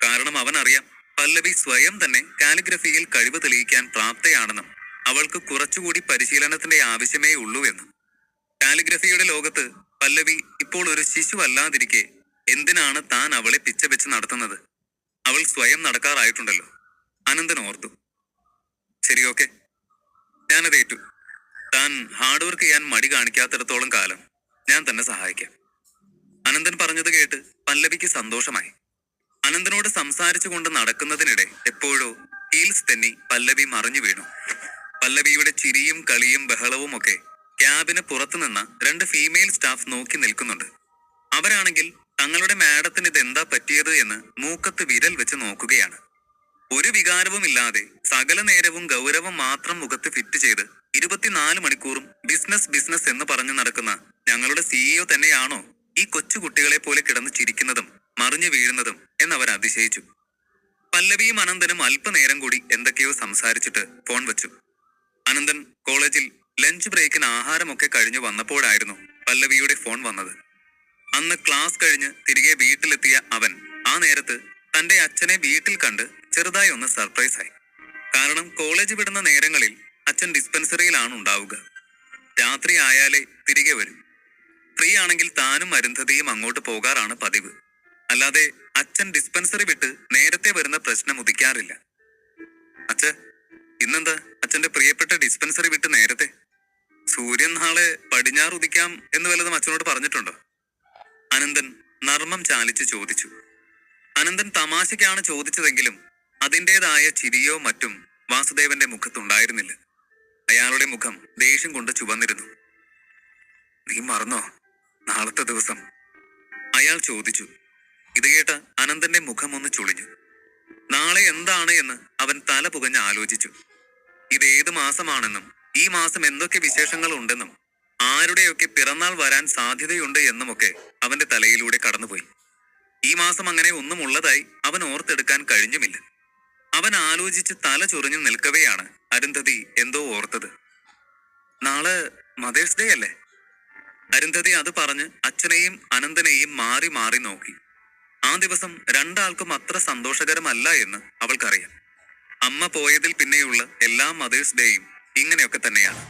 കാരണം അവൻ അറിയാം, പല്ലവി സ്വയം തന്നെ കാലിഗ്രഫിയിൽ കഴിവ് തെളിയിക്കാൻ പ്രാപ്തയാണെന്നും അവൾക്ക് കുറച്ചുകൂടി പരിശീലനത്തിന്റെ ആവശ്യമേ ഉള്ളൂ എന്നും. കാലിഗ്രഫിയുടെ ലോകത്ത് പല്ലവി ഇപ്പോൾ ഒരു ശിശു അല്ലാതിരിക്കെ എന്തിനാണ് താൻ അവളെ പിച്ച വെച്ച് നടത്തുന്നത്? അവൾ സ്വയം നടക്കാറായിട്ടുണ്ടല്ലോ, അനന്തൻ ഓർത്തു. ശരി, ഓക്കെ, ഞാനത് ഏറ്റു. താൻ ഹാർഡ് വർക്ക് ചെയ്യാൻ മടി കാണിക്കാത്തിടത്തോളം കാലം ഞാൻ തന്നെ സഹായിക്കാം, അനന്തൻ പറഞ്ഞത് കേട്ട് പല്ലവിക്ക് സന്തോഷമായി. അനന്തനോട് സംസാരിച്ചു കൊണ്ട് നടക്കുന്നതിനിടെ എപ്പോഴോ ഹീൽസ് തെന്നി പല്ലവി മറിഞ്ഞു വീണു. പല്ലവിയുടെ ചിരിയും കളിയും ബഹളവും ഒക്കെ ക്യാബിന് പുറത്തുനിന്ന 2 ഫീമെയിൽ സ്റ്റാഫ് നോക്കി നിൽക്കുന്നുണ്ട്. അവരാണെങ്കിൽ തങ്ങളുടെ മാഡത്തിന് ഇതെന്താ പറ്റിയത് എന്ന് മൂക്കത്ത് വിരൽ വെച്ച് നോക്കുകയാണ്. ഒരു വികാരവും ഇല്ലാതെ സകല നേരവും ഗൗരവം മാത്രം മുഖത്ത് ഫിറ്റ് ചെയ്ത് 24 മണിക്കൂറും ബിസിനസ് എന്ന് പറഞ്ഞു നടക്കുന്ന ഞങ്ങളുടെ CEO തന്നെയാണോ ഈ കൊച്ചുകുട്ടികളെ പോലെ കിടന്ന് ചിരിക്കുന്നതും മറിഞ്ഞു വീഴുന്നതും എന്നവർ അതിശയിച്ചു. പല്ലവിയും അനന്തനും അല്പനേരം കൂടി എന്തൊക്കെയോ സംസാരിച്ചിട്ട് ഫോൺ വെച്ചു. അനന്തൻ കോളേജിൽ ലഞ്ച് ബ്രേക്കിന് ആഹാരമൊക്കെ കഴിഞ്ഞു വന്നപ്പോഴായിരുന്നു പല്ലവിയുടെ ഫോൺ വന്നത്. അന്ന് ക്ലാസ് കഴിഞ്ഞ് തിരികെ വീട്ടിലെത്തിയ അവൻ ആ നേരത്ത് തന്റെ അച്ഛനെ വീട്ടിൽ കണ്ട് ചെറുതായി ഒന്ന് സർപ്രൈസ് ആയി. കാരണം കോളേജ് വിടുന്ന നേരങ്ങളിൽ അച്ഛൻ ഡിസ്പെൻസറിയിലാണ് ഉണ്ടാവുക. രാത്രി ആയാലേ തിരികെ വരും. ഫ്രീ ആണെങ്കിൽ താനും അരുന്ധതിയും അങ്ങോട്ട് പോകാറാണ് പതിവ്. അല്ലാതെ അച്ഛൻ ഡിസ്പെൻസറി വിട്ട് നേരത്തെ വരുന്ന പ്രശ്നം ഉദിക്കാറില്ല. അച്ഛ, ഇന്നെന്താ അച്ഛന്റെ പ്രിയപ്പെട്ട ഡിസ്പെൻസറി വിട്ട് നേരത്തെ? സൂര്യൻ നാളെ പടിഞ്ഞാറ് ഉദിക്കാം എന്ന് വല്ലതും അച്ഛനോട് പറഞ്ഞിട്ടുണ്ടോ? അനന്തൻ നർമ്മം ചാലിച്ച് ചോദിച്ചു. അനന്തൻ തമാശയ്ക്കാണ് ചോദിച്ചതെങ്കിലും അതിൻ്റെതായ ചിരിയോ മറ്റും വാസുദേവന്റെ മുഖത്തുണ്ടായിരുന്നില്ല. അയാളുടെ മുഖം ദേഷ്യം കൊണ്ട് ചുവന്നിരുന്നു. നീ മറന്നോ നാളത്തെ ദിവസം? അയാൾ ചോദിച്ചു. ഇത് കേട്ട അനന്തന്റെ മുഖം ഒന്ന് ചുളിഞ്ഞു. നാളെ എന്താണ് എന്ന് അവൻ തല പുകഞ്ഞ് ആലോചിച്ചു. ഇതേത് മാസമാണെന്നും ഈ മാസം എന്തൊക്കെ വിശേഷങ്ങൾ ഉണ്ടെന്നും ആരുടെയൊക്കെ പിറന്നാൾ വരാൻ സാധ്യതയുണ്ട് എന്നുമൊക്കെ അവന്റെ തലയിലൂടെ കടന്നുപോയി. ഈ മാസം അങ്ങനെ ഒന്നും ഉള്ളതായി അവൻ ഓർത്തെടുക്കാൻ കഴിഞ്ഞുമില്ല. അവൻ ആലോചിച്ച് തല ചൊറിഞ്ഞു നിൽക്കവെയാണ് അരുന്ധതി എന്തോ ഓർത്തത്. നാളെ മദേഴ്സ് ഡേ അല്ലേ? അരുന്ധതി അത് പറഞ്ഞ് അച്ഛനെയും അനന്തനെയും മാറി മാറി നോക്കി. ആ ദിവസം രണ്ടാൾക്കും അത്ര സന്തോഷകരമല്ല എന്ന് അവൾക്കറിയാം. അമ്മ പോയതിൽ പിന്നെയുള്ള എല്ലാ മദേഴ്സ് ഡേയും ഇങ്ങനെയൊക്കെ തന്നെയാണ്.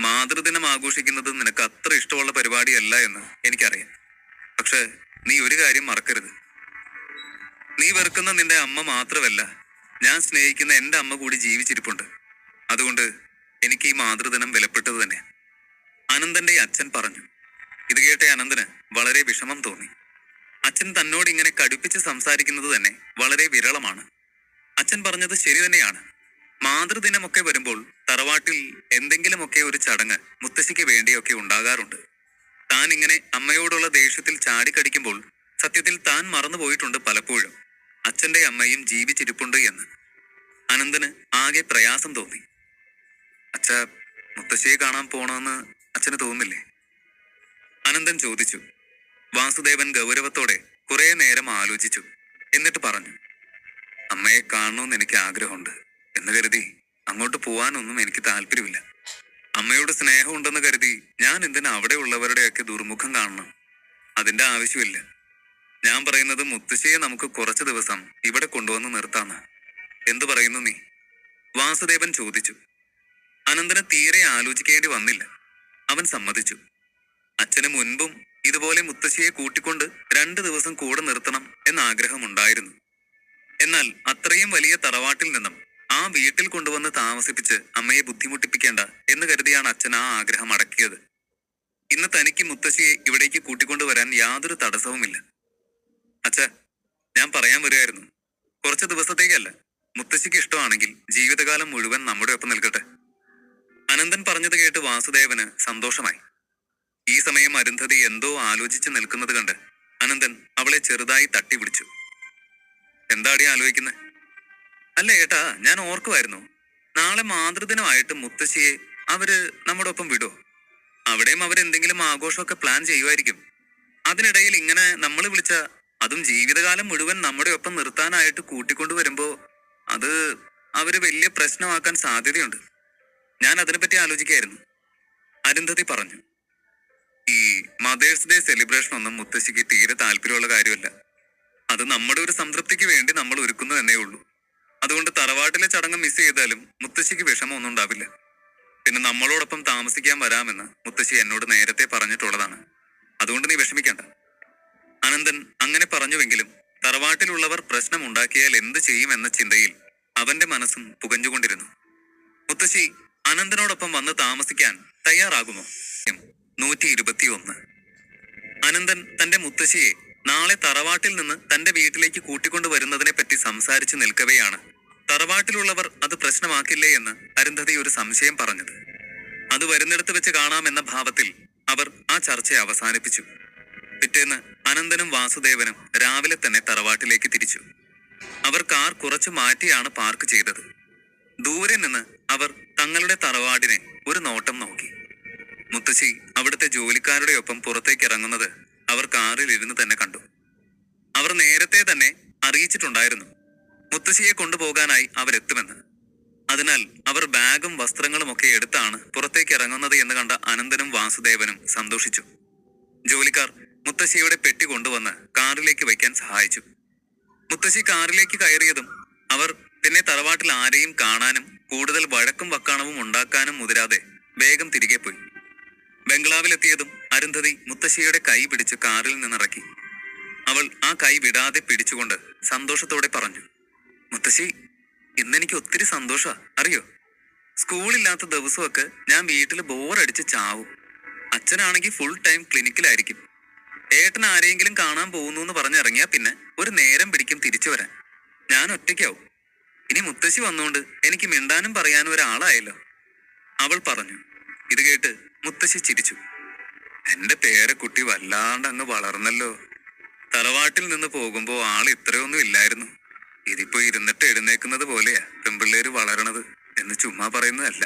മാതൃദിനം ആഘോഷിക്കുന്നത് നിനക്ക് അത്ര ഇഷ്ടമുള്ള പരിപാടിയല്ല എന്ന് എനിക്കറിയാം. പക്ഷെ നീ ഒരു കാര്യം മറക്കരുത്. നീ വെറുക്കുന്ന നിന്റെ അമ്മ മാത്രമല്ല, ഞാൻ സ്നേഹിക്കുന്ന എൻ്റെ അമ്മ കൂടി ജീവിച്ചിരിപ്പുണ്ട്. അതുകൊണ്ട് എനിക്ക് ഈ മാതൃദിനം വിലപ്പെട്ടത് തന്നെ. അനന്തന്റെ അച്ഛൻ പറഞ്ഞു. ഇത് കേട്ട അനന്തന് വളരെ വിഷമം തോന്നി. അച്ഛൻ തന്നോട് ഇങ്ങനെ കടുപ്പിച്ച് സംസാരിക്കുന്നത് തന്നെ വളരെ വിരളമാണ്. അച്ഛൻ പറഞ്ഞത് ശരി തന്നെയാണ്. മാതൃദിനമൊക്കെ വരുമ്പോൾ തറവാട്ടിൽ എന്തെങ്കിലുമൊക്കെ ഒരു ചടങ്ങ് മുത്തശ്ശിക്ക് വേണ്ടിയൊക്കെ ഉണ്ടാകാറുണ്ട്. താൻ ഇങ്ങനെ അമ്മയോടുള്ള ദേഷ്യത്തിൽ ചാടിക്കടിക്കുമ്പോൾ സത്യത്തിൽ താൻ മറന്നുപോയിട്ടുണ്ട് പലപ്പോഴും അച്ഛന്റെ അമ്മയും ജീവിച്ചിരിപ്പുണ്ട് എന്ന്. അനന്തന് ആകെ പ്രയാസം തോന്നി. അച്ഛ, മുത്തശ്ശിയെ കാണാൻ പോണമെന്ന് അച്ഛന് തോന്നില്ലേ? അനന്തൻ ചോദിച്ചു. വാസുദേവൻ ഗൗരവത്തോടെ കുറെ നേരം ആലോചിച്ചു. എന്നിട്ട് പറഞ്ഞു. അമ്മയെ കാണണമെന്ന് എനിക്ക് ആഗ്രഹമുണ്ട് എന്ന് കരുതി അങ്ങോട്ട് പോവാനൊന്നും എനിക്ക് താല്പര്യമില്ല. അമ്മയോട് സ്നേഹമുണ്ടെന്ന് കരുതി ഞാൻ എന്തിനാ അവിടെ ഉള്ളവരുടെയൊക്കെ ദുർമുഖം കാണണം? അതിന്റെ ആവശ്യമില്ല. ഞാൻ പറയുന്നത് മുത്തശ്ശിയെ നമുക്ക് കുറച്ചു ദിവസം ഇവിടെ കൊണ്ടുവന്ന് നിർത്താന്ന്. എന്തു പറയുന്നു നീ? വാസുദേവൻ ചോദിച്ചു. അനന്തന് തീരെ ആലോചിക്കേണ്ടി വന്നില്ല. അവൻ സമ്മതിച്ചു. അച്ഛന് മുൻപും ഇതുപോലെ മുത്തശ്ശിയെ കൂട്ടിക്കൊണ്ട് 2 ദിവസം കൂടെ നിർത്തണം എന്ന ആഗ്രഹമുണ്ടായിരുന്നു. എന്നാൽ അത്രയും വലിയ തറവാട്ടിൽ നിന്നും ആ വീട്ടിൽ കൊണ്ടുവന്ന് താമസിപ്പിച്ച് അമ്മയെ ബുദ്ധിമുട്ടിപ്പിക്കേണ്ട എന്ന് കരുതിയാണ് അച്ഛൻ ആ ആഗ്രഹം അടക്കിയത്. ഇന്ന് തനിക്ക് മുത്തശ്ശിയെ ഇവിടേക്ക് കൂട്ടിക്കൊണ്ടുവരാൻ യാതൊരു തടസ്സവുമില്ല. അച്ഛ, ഞാൻ പറയാൻ വരികയായിരുന്നു. കുറച്ച് ദിവസത്തേക്കല്ല, മുത്തശ്ശിക്ക് ഇഷ്ടമാണെങ്കിൽ ജീവിതകാലം മുഴുവൻ നമ്മുടെ ഒപ്പം നിൽക്കട്ടെ. അനന്തൻ പറഞ്ഞത് കേട്ട് വാസുദേവന് സന്തോഷമായി. ഈ സമയം അരുന്ധതി എന്തോ ആലോചിച്ച് നിൽക്കുന്നത് കണ്ട് അനന്തൻ അവളെ ചെറുതായി തട്ടി പിടിച്ചു. എന്താടി ആലോചിക്കുന്നത്? അല്ല ഏട്ടാ, ഞാൻ ഓർക്കുമായിരുന്നു, നാളെ മാതൃദിനമായിട്ട് മുത്തശ്ശിയെ അവര് നമ്മുടെ ഒപ്പം വിടുമോ? അവിടെയും അവരെന്തെങ്കിലും ആഘോഷമൊക്കെ പ്ലാൻ ചെയ്യുമായിരിക്കും. അതിനിടയിൽ ഇങ്ങനെ നമ്മൾ വിളിച്ച, അതും ജീവിതകാലം മുഴുവൻ നമ്മുടെ ഒപ്പം നിർത്താനായിട്ട് കൂട്ടിക്കൊണ്ടുവരുമ്പോ അത് അവര് വലിയ പ്രശ്നമാക്കാൻ സാധ്യതയുണ്ട്. ഞാൻ അതിനെപ്പറ്റി ആലോചിക്കായിരുന്നു. അരുന്ധതി പറഞ്ഞു. ഈ മദേഴ്സ് ഡേ സെലിബ്രേഷൻ ഒന്നും മുത്തശ്ശിക്ക് തീരെ താല്പര്യമുള്ള കാര്യമല്ല. അത് നമ്മുടെ ഒരു സംതൃപ്തിക്ക് വേണ്ടി നമ്മൾ ഒരുക്കുന്നു എന്നേ ഉള്ളൂ. അതുകൊണ്ട് തറവാട്ടിലെ ചടങ്ങ് മിസ് ചെയ്താലും മുത്തശ്ശിക്ക് വിഷമമൊന്നും ഉണ്ടാവില്ല. പിന്നെ നമ്മളോടൊപ്പം താമസിക്കാൻ വരാമെന്ന് മുത്തശ്ശി എന്നോട് നേരത്തെ പറഞ്ഞിട്ടുള്ളതാണ്. അതുകൊണ്ട് നീ വിഷമിക്കണ്ട. അനന്തൻ അങ്ങനെ പറഞ്ഞുവെങ്കിലും തറവാട്ടിലുള്ളവർ പ്രശ്നമുണ്ടാക്കിയാൽ എന്ത് ചെയ്യുമെന്ന ചിന്തയിൽ അവന്റെ മനസ്സും പുകഞ്ഞുകൊണ്ടിരുന്നു. മുത്തശ്ശി അനന്തനോടൊപ്പം വന്ന് താമസിക്കാൻ തയ്യാറാകുമോ? 121. അനന്തൻ തന്റെ മുത്തശ്ശിയെ നാളെ തറവാട്ടിൽ നിന്ന് തന്റെ വീട്ടിലേക്ക് കൂട്ടിക്കൊണ്ടുവരുന്നതിനെ പറ്റി സംസാരിച്ചു നിൽക്കവെയാണ് തറവാട്ടിലുള്ളവർ അത് പ്രശ്നമാക്കില്ലേ എന്ന് അരുന്ധതി ഒരു സംശയം പറഞ്ഞത്. അത് വരുന്നിടത്ത് വെച്ച് കാണാമെന്ന ഭാവത്തിൽ അവർ ആ ചർച്ച അവസാനിപ്പിച്ചു. പിറ്റേന്ന് അനന്തനും വാസുദേവനും രാവിലെ തന്നെ തറവാട്ടിലേക്ക് തിരിച്ചു. അവർ കാർ കുറച്ചു മാറ്റിയാണ് പാർക്ക് ചെയ്തത്. ദൂരെ നിന്ന് അവർ തങ്ങളുടെ തറവാടിനെ ഒരു നോട്ടം നോക്കി. മുത്തശ്ശി അവിടുത്തെ ജോലിക്കാരുടെ ഒപ്പം പുറത്തേക്ക് ഇറങ്ങുന്നത് അവർ കാറിൽ ഇരുന്ന് തന്നെ കണ്ടു. അവർ നേരത്തെ തന്നെ അറിയിച്ചിട്ടുണ്ടായിരുന്നു മുത്തശ്ശിയെ കൊണ്ടുപോകാനായി അവരെത്തുമെന്ന്. അതിനാൽ അവർ ബാഗും വസ്ത്രങ്ങളും ഒക്കെ എടുത്താണ് പുറത്തേക്ക് ഇറങ്ങുന്നത് എന്ന് കണ്ട അനന്തനും വാസുദേവനും സന്തോഷിച്ചു. ജോലിക്കാർ മുത്തശ്ശിയുടെ പെട്ടി കൊണ്ടുവന്ന് കാറിലേക്ക് വയ്ക്കാൻ സഹായിച്ചു. മുത്തശ്ശി കാറിലേക്ക് കയറിയതും അവർ പിന്നെ തറവാട്ടിൽ ആരെയും കാണാനും കൂടുതൽ വഴക്കും വക്കാണവും ഉണ്ടാക്കാനും മുതിരാതെ വേഗം തിരികെ പോയി. ബംഗ്ലാവിലെത്തിയതും അരുന്ധതി മുത്തശ്ശിയുടെ കൈ പിടിച്ച് കാറിൽ നിന്നിറക്കി. അവൾ ആ കൈ വിടാതെ പിടിച്ചുകൊണ്ട് സന്തോഷത്തോടെ പറഞ്ഞു, മുത്തശ്ശി, ഇന്നെനിക്ക് ഒത്തിരി സന്തോഷാ, അറിയോ? സ്കൂളില്ലാത്ത ദിവസമൊക്കെ ഞാൻ വീട്ടിൽ ബോറടിച്ച് ചാവും. അച്ഛനാണെങ്കിൽ ഫുൾ ടൈം ക്ലിനിക്കിലായിരിക്കും. ഏട്ടൻ ആരെയെങ്കിലും കാണാൻ പോകുന്നു എന്ന് പറഞ്ഞിറങ്ങിയാ പിന്നെ ഒരു നേരം പിടിക്കും തിരിച്ചു വരാൻ. ഞാൻ ഒറ്റയ്ക്കാവും. ഇനി മുത്തശ്ശി വന്നുകൊണ്ട് എനിക്ക് മിണ്ടാനും പറയാനും ഒരാളായല്ലോ, അവൾ പറഞ്ഞു. ഇത് കേട്ട് മുത്തശ്ശി ചിരിച്ചു. എന്റെ പേരക്കുട്ടി വല്ലാണ്ട് അങ്ങ് വളർന്നല്ലോ. തറവാട്ടിൽ നിന്ന് പോകുമ്പോ ആള് ഇത്രയൊന്നും ഇല്ലായിരുന്നു. ഇതിപ്പോ ഇരുന്നിട്ട് എഴുന്നേക്കുന്നത് പോലെയാ പെമ്പിള്ളേര് വളരണത് എന്ന് ചുമ്മാ പറയുന്നതല്ല.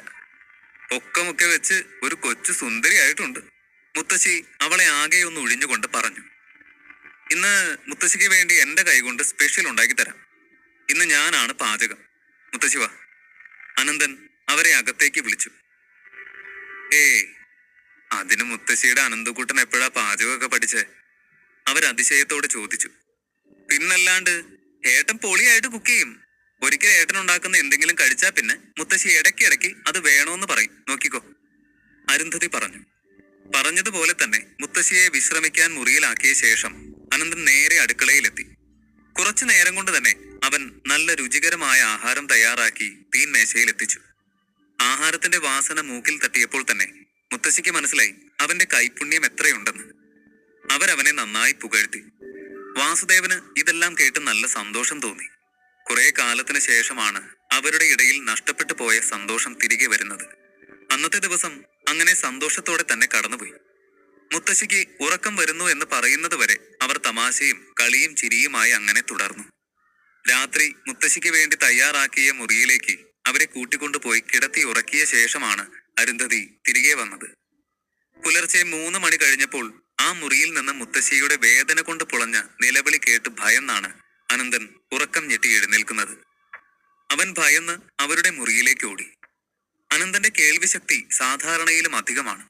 പൊക്കമൊക്കെ വെച്ച് ഒരു കൊച്ചു സുന്ദരിയായിട്ടുണ്ട്. മുത്തശ്ശി അവളെ ആകെ ഒന്ന് ഒഴിഞ്ഞുകൊണ്ട് പറഞ്ഞു. ഇന്ന് മുത്തശ്ശിക്ക് വേണ്ടി എന്റെ കൈകൊണ്ട് സ്പെഷ്യൽ ഉണ്ടാക്കി തരാം. ഇന്ന് ഞാനാണ് പാചകം. മുത്തശ്ശി വാ. അനന്തൻ അവരെ അകത്തേക്ക് വിളിച്ചു. അതിന് മുത്തശ്ശിയുടെ അനന്തക്കുട്ടൻ എപ്പോഴാ പാചകമൊക്കെ പഠിച്ചേ? അവരതിശയത്തോടെ ചോദിച്ചു. പിന്നല്ലാണ്ട് ഏട്ടൻ പൊളിയായിട്ട് കുക്ക് ചെയ്യും. ഒരിക്കൽ ഏട്ടൻ ഉണ്ടാക്കുന്ന എന്തെങ്കിലും കഴിച്ചാ പിന്നെ മുത്തശ്ശി ഇടയ്ക്കിടയ്ക്ക് അത് വേണോന്ന് പറയും, നോക്കിക്കോ, അരുന്ധതി പറഞ്ഞു. പറഞ്ഞതുപോലെ തന്നെ മുത്തശ്ശിയെ വിശ്രമിക്കാൻ മുറിയിലാക്കിയ ശേഷം അനന്തൻ നേരെ അടുക്കളയിലെത്തി. കുറച്ചു നേരം കൊണ്ട് തന്നെ അവൻ നല്ല രുചികരമായ ആഹാരം തയ്യാറാക്കി തീൻമേശയിലെത്തിച്ചു. ആഹാരത്തിന്റെ വാസന മൂക്കിൽ തട്ടിയപ്പോൾ തന്നെ മുത്തശ്ശിക്ക് മനസ്സിലായി അവന്റെ കൈപുണ്യം എത്രയുണ്ടെന്ന്. അവരവനെ നന്നായി പുകഴ്ത്തി. വാസുദേവന് ഇതെല്ലാം കേട്ട് നല്ല സന്തോഷം തോന്നി. കുറെ കാലത്തിന് ശേഷമാണ് അവരുടെ ഇടയിൽ നഷ്ടപ്പെട്ടു പോയ സന്തോഷം തിരികെ വരുന്നത്. അന്നത്തെ ദിവസം അങ്ങനെ സന്തോഷത്തോടെ തന്നെ കടന്നുപോയി. മുത്തശ്ശിക്ക് ഉറക്കം വരുന്നു എന്ന് പറയുന്നത് വരെ അവർ തമാശയും കളിയും ചിരിയുമായി അങ്ങനെ തുടർന്നു. രാത്രി മുത്തശ്ശിക്ക് വേണ്ടി തയ്യാറാക്കിയ മുറിയിലേക്ക് അവരെ കൂട്ടിക്കൊണ്ടുപോയി കിടത്തി ഉറക്കിയ ശേഷമാണ് അരുന്ധതി തിരികെ വന്നത്. പുലർച്ചെ 3 മണി കഴിഞ്ഞപ്പോൾ ആ മുറിയിൽ നിന്ന് മുത്തശ്ശിയുടെ വേദന കൊണ്ട് പുളഞ്ഞ നിലവിളി കേട്ട് ഭയന്നാണ് അനന്തൻ ഉറക്കം ഞെട്ടി എഴുന്നേൽക്കുന്നത്. അവൻ ഭയന്ന് അവരുടെ മുറിയിലേക്ക് ഓടി. അനന്തന്റെ കേൾവിശക്തി സാധാരണയിലും അധികമാണ്.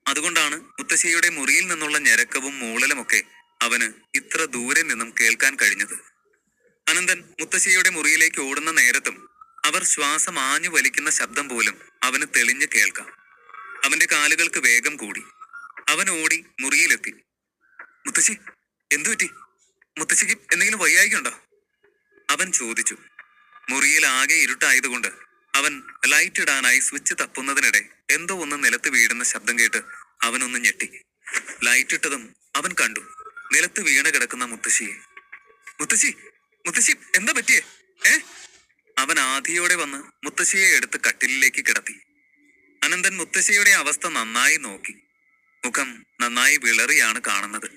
അതുകൊണ്ടാണ് മുത്തശ്ശിയുടെ മുറിയിൽ നിന്നുള്ള ഞരക്കവും മൂളലുമൊക്കെ അവന് ഇത്ര ദൂരെ നിന്നും കേൾക്കാൻ കഴിഞ്ഞത്. അനന്തൻ മുത്തശ്ശിയുടെ മുറിയിലേക്ക് ഓടുന്ന നേരത്തും അവർ ശ്വാസം ആഞ്ഞു വലിക്കുന്ന ശബ്ദം പോലും അവന് തെളിഞ്ഞു കേൾക്കാം. അവന്റെ കാലുകൾക്ക് വേഗം കൂടി. അവൻ ഓടി മുറിയിലെത്തി. മുത്തശ്ശി, എന്തു പറ്റി? മുത്തശ്ശിക്ക് എന്തെങ്കിലും വയ്യായിക്കുണ്ടോ? അവൻ ചോദിച്ചു. മുറിയിൽ ആകെ ഇരുട്ടായതുകൊണ്ട് അവൻ ലൈറ്റ് ഇടാനായി സ്വിച്ച് തപ്പുന്നതിനിടെ എന്തോ ഒന്ന് നിലത്ത് വീഴുന്ന ശബ്ദം കേട്ട് അവനൊന്ന് ഞെട്ടി. ലൈറ്റ് ഇട്ടതും അവൻ കണ്ടു നിലത്ത് വീണ് കിടക്കുന്ന മുത്തശ്ശിയെ. മുത്തശ്ശി, മുത്തശ്ശി, എന്താ പറ്റിയേ? അവൻ ആധിയോടെ വന്ന് മുത്തശ്ശിയെ എടുത്ത് കട്ടിലിലേക്ക് കിടത്തി. അനന്തൻ മുത്തശ്ശിയുടെ അവസ്ഥ നന്നായി നോക്കി. മുഖം നന്നായി വിളറിയാണ് കാണുന്നത്.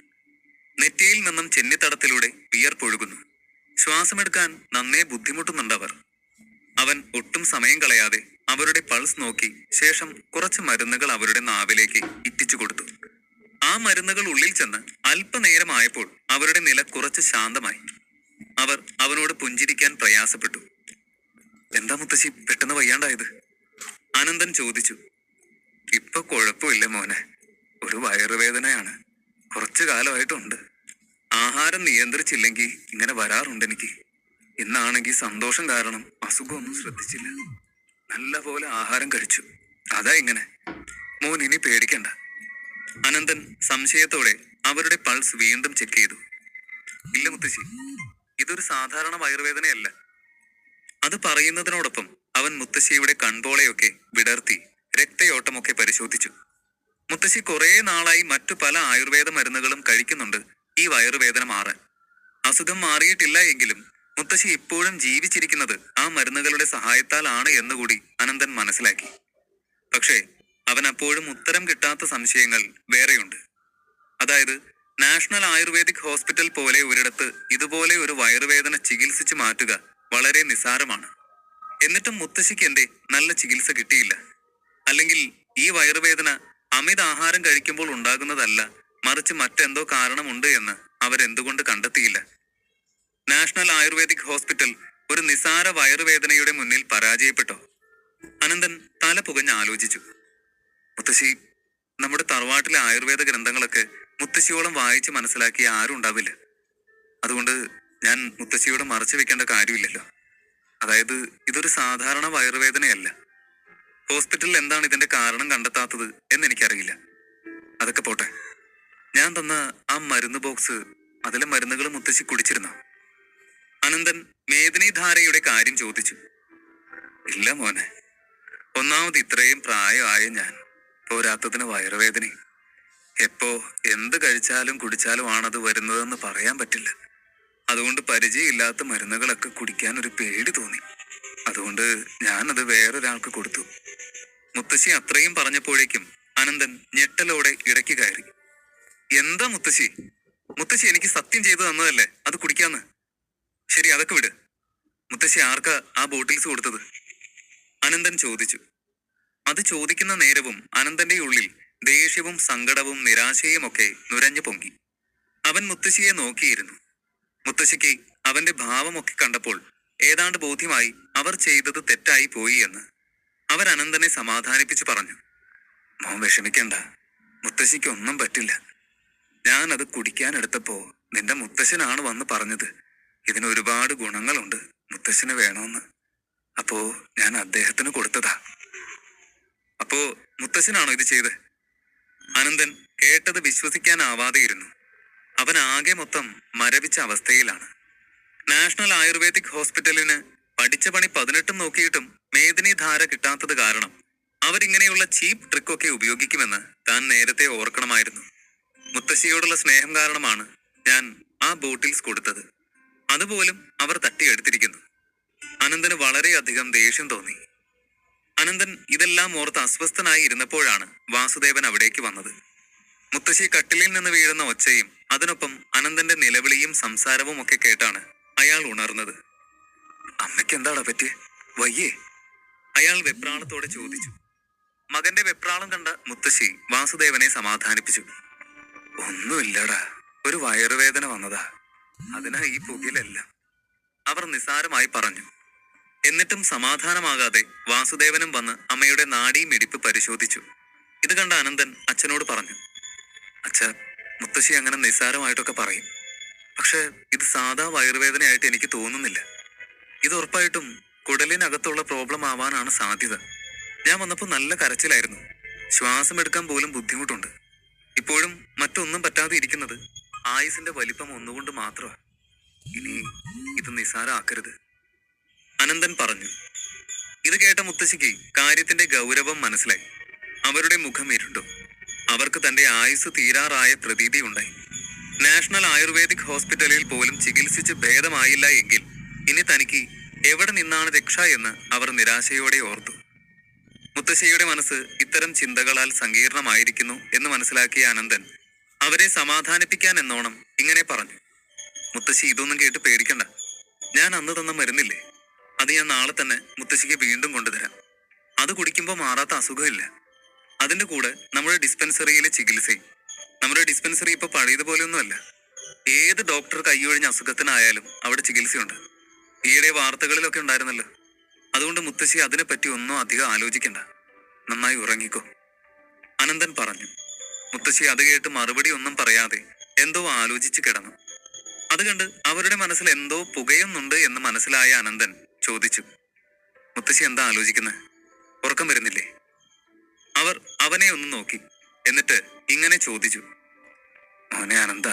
നെറ്റിയിൽ നിന്നും ചെന്നിത്തടത്തിലൂടെ വിയർപ്പൊഴുകുന്നു. ശ്വാസമെടുക്കാൻ നന്നേ ബുദ്ധിമുട്ടുന്നുണ്ടവർ. അവൻ ഒട്ടും സമയം കളയാതെ അവരുടെ പൾസ് നോക്കി ശേഷം കുറച്ച് മരുന്നുകൾ അവരുടെ നാവിലേക്ക് ഇറ്റിച്ചു കൊടുത്തു. ആ മരുന്നുകൾ ഉള്ളിൽ ചെന്ന് അല്പനേരമായപ്പോൾ അവരുടെ നില കുറച്ച് ശാന്തമായി. അവർ അവനോട് പുഞ്ചിരിക്കാൻ പ്രയാസപ്പെട്ടു. എന്താ മുത്തശ്ശി പെട്ടെന്ന് വയ്യാണ്ടായത്? അനന്തൻ ചോദിച്ചു. ഇപ്പൊ കുഴപ്പമില്ല മോനെ, ഒരു വയറുവേദനയാണ്. കുറച്ചു കാലമായിട്ടുണ്ട്. ആഹാരം നിയന്ത്രിച്ചില്ലെങ്കിൽ ഇങ്ങനെ വരാറുണ്ട് എനിക്ക്. ഇന്നാണെങ്കിൽ സന്തോഷം കാരണം അസുഖമൊന്നും ശ്രദ്ധിച്ചില്ല. നല്ല പോലെ ആഹാരം കഴിച്ചു, അതാ ഇങ്ങനെ. മോൻ ഇനി പേടിക്കണ്ട. അനന്തൻ സംശയത്തോടെ അവരുടെ പൾസ് വീണ്ടും ചെക്ക് ചെയ്തു. ഇല്ല മുത്തശ്ശി, ഇതൊരു സാധാരണ വയറുവേദനയല്ല. അത് പറയുന്നതിനോടൊപ്പം അവൻ മുത്തശ്ശിയുടെ കൺപോളയൊക്കെ വിടർത്തി രക്തയോട്ടമൊക്കെ പരിശോധിച്ചു. മുത്തശ്ശി കുറെ നാളായി മറ്റു പല ആയുർവേദ മരുന്നുകളും കഴിക്കുന്നുണ്ട് ഈ വയറുവേദന മാറാൻ. അസുഖം മാറിയിട്ടില്ല എങ്കിലും മുത്തശ്ശി ഇപ്പോഴും ജീവിച്ചിരിക്കുന്നത് ആ മരുന്നുകളുടെ സഹായത്താലാണ് എന്നുകൂടി അനന്തൻ മനസ്സിലാക്കി. പക്ഷേ അവൻ അപ്പോഴും ഉത്തരം കിട്ടാത്ത സംശയങ്ങൾ വേറെയുണ്ട്. അതായത് നാഷണൽ ആയുർവേദിക് ഹോസ്പിറ്റൽ പോലെ ഒരിടത്ത് ഇതുപോലെ ഒരു വയറുവേദന ചികിത്സിച്ച് മാറ്റുക വളരെ നിസ്സാരമാണ്. എന്നിട്ടും മുത്തശ്ശിക്ക് എന്തേ നല്ല ചികിത്സ കിട്ടിയില്ല? അല്ലെങ്കിൽ ഈ വയറുവേദന അമിത ആഹാരം കഴിക്കുമ്പോൾ ഉണ്ടാകുന്നതല്ല, മറിച്ച് മറ്റെന്തോ കാരണമുണ്ട് എന്ന് അവരെന്തുകൊണ്ട് കണ്ടെത്തിയില്ല? നാഷണൽ ആയുർവേദിക് ഹോസ്പിറ്റൽ ഒരു നിസാര വയറുവേദനയുടെ മുന്നിൽ പരാജയപ്പെട്ടോ? അനന്തൻ തല പുകഞ്ഞ് ആലോചിച്ചു. മുത്തശ്ശി, നമ്മുടെ തറവാട്ടിലെ ആയുർവേദ ഗ്രന്ഥങ്ങളൊക്കെ മുത്തശ്ശിയോളം വായിച്ച് മനസ്സിലാക്കിയ ആരും ഉണ്ടാവില്ല. അതുകൊണ്ട് ഞാൻ മുത്തശ്ശിയോട് മറച്ചു വെക്കേണ്ട കാര്യമില്ലല്ലോ. അതായത് ഇതൊരു സാധാരണ വയറുവേദനയല്ല. ഹോസ്പിറ്റലിൽ എന്താണ് ഇതിന്റെ കാരണം കണ്ടെത്താത്തത് എന്നെനിക്കറിയില്ല. അതൊക്കെ പോട്ടെ. ഞാൻ തന്ന ആ മരുന്ന് ബോക്സ് അതിലെ മരുന്നുകൾ മുത്തശ്ശി കുടിച്ചിരുന്നു. അനന്തൻ മേദിനി ധാരയുടെ കാര്യം ചോദിച്ചു. ഇല്ല മോനെ, ഒന്നാമത് ഇത്രയും പ്രായമായ ഞാൻ, പോരാത്തതിന് വയറുവേദന. എപ്പോ എന്ത് കഴിച്ചാലും കുടിച്ചാലും ആണത് വരുന്നതെന്ന് പറയാൻ പറ്റില്ല. അതുകൊണ്ട് പരിചയമില്ലാത്ത മരുന്നുകളൊക്കെ കുടിക്കാൻ ഒരു പേടി തോന്നി. അതുകൊണ്ട് ഞാനത് വേറൊരാൾക്ക് കൊടുത്തു. മുത്തശ്ശി അത്രയും പറഞ്ഞപ്പോഴേക്കും അനന്തൻ ഞെട്ടലോടെ ഇടയ്ക്ക് കയറി. എന്താ മുത്തശ്ശി? മുത്തശ്ശി എനിക്ക് സത്യം ചെയ്തു തന്നതല്ലേ അത് കുടിക്കാന്ന്. ശരി, അതൊക്കെ വിട്. മുത്തശ്ശി ആർക്കാ ആ ബോട്ടിൽസ് കൊടുത്തത്? അനന്തൻ ചോദിച്ചു. അത് ചോദിക്കുന്ന നേരവും അനന്തന്റെ ഉള്ളിൽ ദേഷ്യവും സങ്കടവും നിരാശയും ഒക്കെ നുരഞ്ഞു പൊങ്ങി. അവൻ മുത്തശ്ശിയെ നോക്കിയിരുന്നു. മുത്തശ്ശിക്ക് അവന്റെ ഭാവമൊക്കെ കണ്ടപ്പോൾ ഏതാണ്ട് ബോധ്യമായി അവർ ചെയ്തത് തെറ്റായി പോയി എന്ന്. അവർ അനന്തനെ സമാധാനിപ്പിച്ചു പറഞ്ഞു. മോൻ വിഷമിക്കണ്ട, മുത്തശ്ശിക്ക് ഒന്നും പറ്റില്ല. ഞാൻ അത് കുടിക്കാനെടുത്തപ്പോ നിന്റെ മുത്തശ്ശനാണ് വന്ന് പറഞ്ഞത് ഇതിന് ഒരുപാട് ഗുണങ്ങളുണ്ട്, മുത്തശ്ശന് വേണമെന്ന്. അപ്പോ ഞാൻ അദ്ദേഹത്തിന് കൊടുത്തതാ. അപ്പോ മുത്തശ്ശനാണോ ഇത് ചെയ്ത്? അനന്തൻ കേട്ടത് വിശ്വസിക്കാനാവാതെയിരുന്നു. അവൻ ആകെ മൊത്തം മരവിച്ച അവസ്ഥയിലാണ്. നാഷണൽ ആയുർവേദിക് ഹോസ്പിറ്റലിന് പഠിച്ച പണി 18 നോക്കിയിട്ടും മേദിനി ധാര കിട്ടാത്തത് കാരണം അവരിങ്ങനെയുള്ള ചീപ്പ് ട്രിക്കൊക്കെ ഉപയോഗിക്കുമെന്ന് താൻ നേരത്തെ ഓർക്കണമായിരുന്നു. മുത്തശ്ശിയോടുള്ള സ്നേഹം കാരണമാണ് ഞാൻ ആ ബോട്ടിൽസ് കൊടുത്തത്. അതുപോലും അവർ തട്ടിയെടുത്തിരിക്കുന്നു. അനന്തന് വളരെയധികം ദേഷ്യം തോന്നി. അനന്തൻ ഇതെല്ലാം ഓർത്ത് അസ്വസ്ഥനായി ഇരുന്നപ്പോഴാണ് വാസുദേവൻ അവിടേക്ക് വന്നത്. മുത്തശ്ശി കട്ടിലിൽ നിന്ന് വീഴുന്ന ഒച്ചയും അതിനൊപ്പം അനന്തന്റെ നിലവിളിയും സംസാരവും ഒക്കെ കേട്ടാണ് അയാൾ ഉണർന്നത്. അമ്മയ്ക്ക് എന്താടാ പറ്റിയെ? വയ്യേ? അയാൾ വെപ്രാളത്തോടെ ചോദിച്ചു. മകന്റെ വെപ്രാളം കണ്ട മുത്തശ്ശി വാസുദേവനെ സമാധാനിപ്പിച്ചു. ഒന്നുമില്ലടാ, ഒരു വയറുവേദന വന്നതാ, അതിനാ ഈ പുകയിലെല്ലാം, അവർ നിസ്സാരമായി പറഞ്ഞു. എന്നിട്ടും സമാധാനമാകാതെ വാസുദേവനും വന്ന് അമ്മയുടെ നാഡീമിടിപ്പ് പരിശോധിച്ചു. ഇത് കണ്ട അനന്തൻ അച്ഛനോട് പറഞ്ഞു. അച്ഛ, മുത്തശ്ശി അങ്ങനെ നിസ്സാരമായിട്ടൊക്കെ പറയും, പക്ഷെ ഇത് സാധാ വയറുവേദനയായിട്ട് എനിക്ക് തോന്നുന്നില്ല. ഇത് ഉറപ്പായിട്ടും കുടലിനകത്തുള്ള പ്രോബ്ലം ആവാനാണ് സാധ്യത. ഞാൻ വന്നപ്പോൾ നല്ല കരച്ചിലായിരുന്നു, ശ്വാസം എടുക്കാൻ പോലും ബുദ്ധിമുട്ടുണ്ട്. ഇപ്പോഴും മറ്റൊന്നും പറ്റാതെ ഇരിക്കുന്നത് ആയുസിന്റെ വലിപ്പം ഒന്നുകൊണ്ട് മാത്രമാണ്. ഇനി ഇത് നിസ്സാരമാക്കരുത്, അനന്തൻ പറഞ്ഞു. ഇത് കേട്ട മുത്തശ്ശിക്ക് കാര്യത്തിന്റെ ഗൗരവം മനസ്സിലായി. അവരുടെ മുഖം ഇരുണ്ടു. അവർക്ക് തന്റെ ആയുസ് തീരാറായ പ്രതീതി ഉണ്ടായി. നാഷണൽ ആയുർവേദിക് ഹോസ്പിറ്റലിൽ പോലും ചികിത്സിച്ച് ഭേദമായില്ല എങ്കിൽ ഇനി തനിക്ക് എവിടെ നിന്നാണ് രക്ഷ എന്ന് അവർ നിരാശയോടെ ഓർത്തു. മുത്തശ്ശിയുടെ മനസ്സ് ഇത്തരം ചിന്തകളാൽ സങ്കീർണമായിരിക്കുന്നു എന്ന് മനസ്സിലാക്കിയ അനന്തൻ അവരെ സമാധാനിപ്പിക്കാൻ എന്നോണം ഇങ്ങനെ പറഞ്ഞു. മുത്തശ്ശി, ഇതൊന്നും കേട്ട് പേടിക്കണ്ട. ഞാൻ അന്ന് തന്ന മരുന്നില്ലേ, അത് ഞാൻ നാളെ തന്നെ മുത്തശ്ശിക്ക് വീണ്ടും കൊണ്ടുതരാം. അത് കുടിക്കുമ്പോൾ മാറാത്ത അസുഖമില്ല. അതിന്റെ കൂടെ നമ്മുടെ ഡിസ്പെൻസറിയിലെ ചികിത്സയും. നമ്മുടെ ഡിസ്പെൻസറി ഇപ്പൊ പഴയതുപോലെയൊന്നുമല്ല. ഏത് ഡോക്ടർ കൈയൊഴിഞ്ഞ അസുഖത്തിനായാലും അവിടെ ചികിത്സയുണ്ട്. ഈയിടെ വാർത്തകളിലൊക്കെ ഉണ്ടായിരുന്നല്ലോ. അതുകൊണ്ട് മുത്തശ്ശി അതിനെപ്പറ്റി ഒന്നും അധികം ആലോചിക്കണ്ട, നന്നായി ഉറങ്ങിക്കോ, അനന്തൻ പറഞ്ഞു. മുത്തശ്ശി അത് കേട്ട് മറുപടി ഒന്നും പറയാതെ എന്തോ ആലോചിച്ച് കിടന്നു. അത് കണ്ട് അവരുടെ മനസ്സിൽ എന്തോ പുകയുന്നുണ്ട് എന്ന് മനസ്സിലായ അനന്തൻ ചോദിച്ചു. മുത്തശ്ശി എന്താ ആലോചിക്കുന്നത്? ഉറക്കം വരുന്നില്ലേ? അവർ അവനെ ഒന്ന് നോക്കി. എന്നിട്ട് ഇങ്ങനെ ചോദിച്ചു. മോനെ അനന്ത,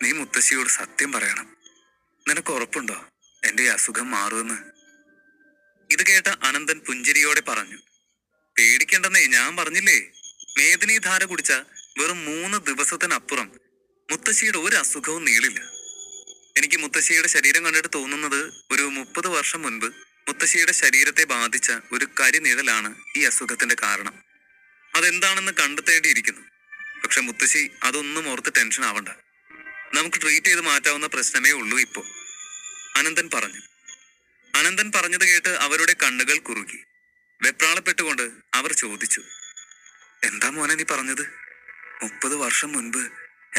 നീ മുത്തശ്ശിയോട് സത്യം പറയണം. നിനക്ക് ഉറപ്പുണ്ടോ എന്റെ അസുഖം മാറുമെന്ന്? ഇത് കേട്ട അനന്തൻ പുഞ്ചിരിയോടെ പറഞ്ഞു. പേടിക്കണ്ടെന്നേ, ഞാൻ പറഞ്ഞില്ലേ, മേദിനി ധാര കുടിച്ച വെറും 3 ദിവസത്തിനപ്പുറം മുത്തശ്ശിയുടെ ഒരു അസുഖവും നീളില്ല. എനിക്ക് മുത്തശ്ശിയുടെ ശരീരം കണ്ടിട്ട് തോന്നുന്നത് ഒരു 30 വർഷം മുൻപ് മുത്തശ്ശിയുടെ ശരീരത്തെ ബാധിച്ച ഒരു കരിനിഴലാണ് ഈ അസുഖത്തിന്റെ കാരണം. അതെന്താണെന്ന് കണ്ടെത്തേണ്ടിയിരിക്കുന്നു. പക്ഷെ മുത്തശ്ശി അതൊന്നും ഓർത്ത് ടെൻഷൻ ആവണ്ട. നമുക്ക് ട്രീറ്റ് ചെയ്ത് മാറ്റാവുന്ന പ്രശ്നമേ ഉള്ളൂ ഇപ്പോ, അനന്തൻ പറഞ്ഞു. അനന്തൻ പറഞ്ഞത് കേട്ട് അവരുടെ കണ്ണുകൾ കുറുകി. വെപ്രാളപ്പെട്ടുകൊണ്ട് അവർ ചോദിച്ചു. എന്താ മോനെ നീ പറഞ്ഞത്? 30 വർഷം മുൻപ്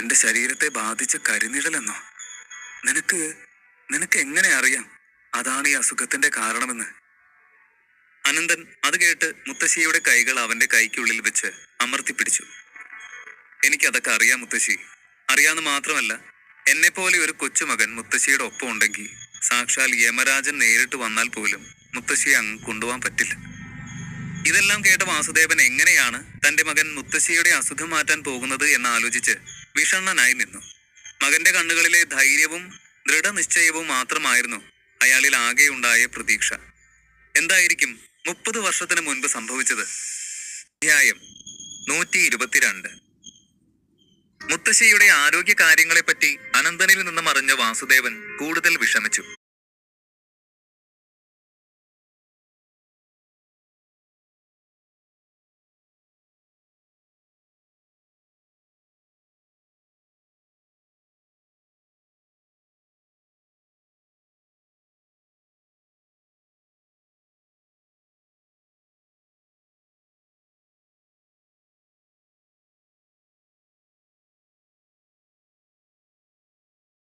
എന്റെ ശരീരത്തെ ബാധിച്ച കരിനിഴലെന്നോ? നിനക്ക് എങ്ങനെ അറിയാം അതാണ് ഈ അസുഖത്തിന്റെ കാരണമെന്ന്? അനന്തൻ അത് കേട്ട് മുത്തശ്ശിയുടെ കൈകൾ അവന്റെ കൈക്കുള്ളിൽ വെച്ച് അമർത്തിപ്പിടിച്ചു. എനിക്കതൊക്കെ അറിയാം മുത്തശ്ശി. അറിയാന്ന് മാത്രമല്ല, എന്നെ പോലെ ഒരു കൊച്ചുമകൻ മുത്തശ്ശിയുടെ ഒപ്പം ഉണ്ടെങ്കിൽ സാക്ഷാൽ യമരാജൻ നേരിട്ട് വന്നാൽ പോലും മുത്തശ്ശിയെ അങ്ങ് കൊണ്ടുപോകാൻ പറ്റില്ല. ഇതെല്ലാം കേട്ട വാസുദേവൻ എങ്ങനെയാണ് തന്റെ മകൻ മുത്തശ്ശിയുടെ അസുഖം മാറ്റാൻ പോകുന്നത് എന്നാലോചിച്ച് വിഷണ്ണനായി നിന്നു. മകന്റെ കണ്ണുകളിലെ ധൈര്യവും ദൃഢനിശ്ചയവും മാത്രമായിരുന്നു അയാളിൽ ആകെയുണ്ടായ പ്രതീക്ഷ. എന്തായിരിക്കും 30 വർഷത്തിന് മുൻപ് സംഭവിച്ചത്? അധ്യായം 122. മുത്തശ്ശിയുടെ ആരോഗ്യ കാര്യങ്ങളെപ്പറ്റി അനന്തനിൽ നിന്നും അറിഞ്ഞ വാസുദേവൻ കൂടുതൽ വിഷമിച്ചു.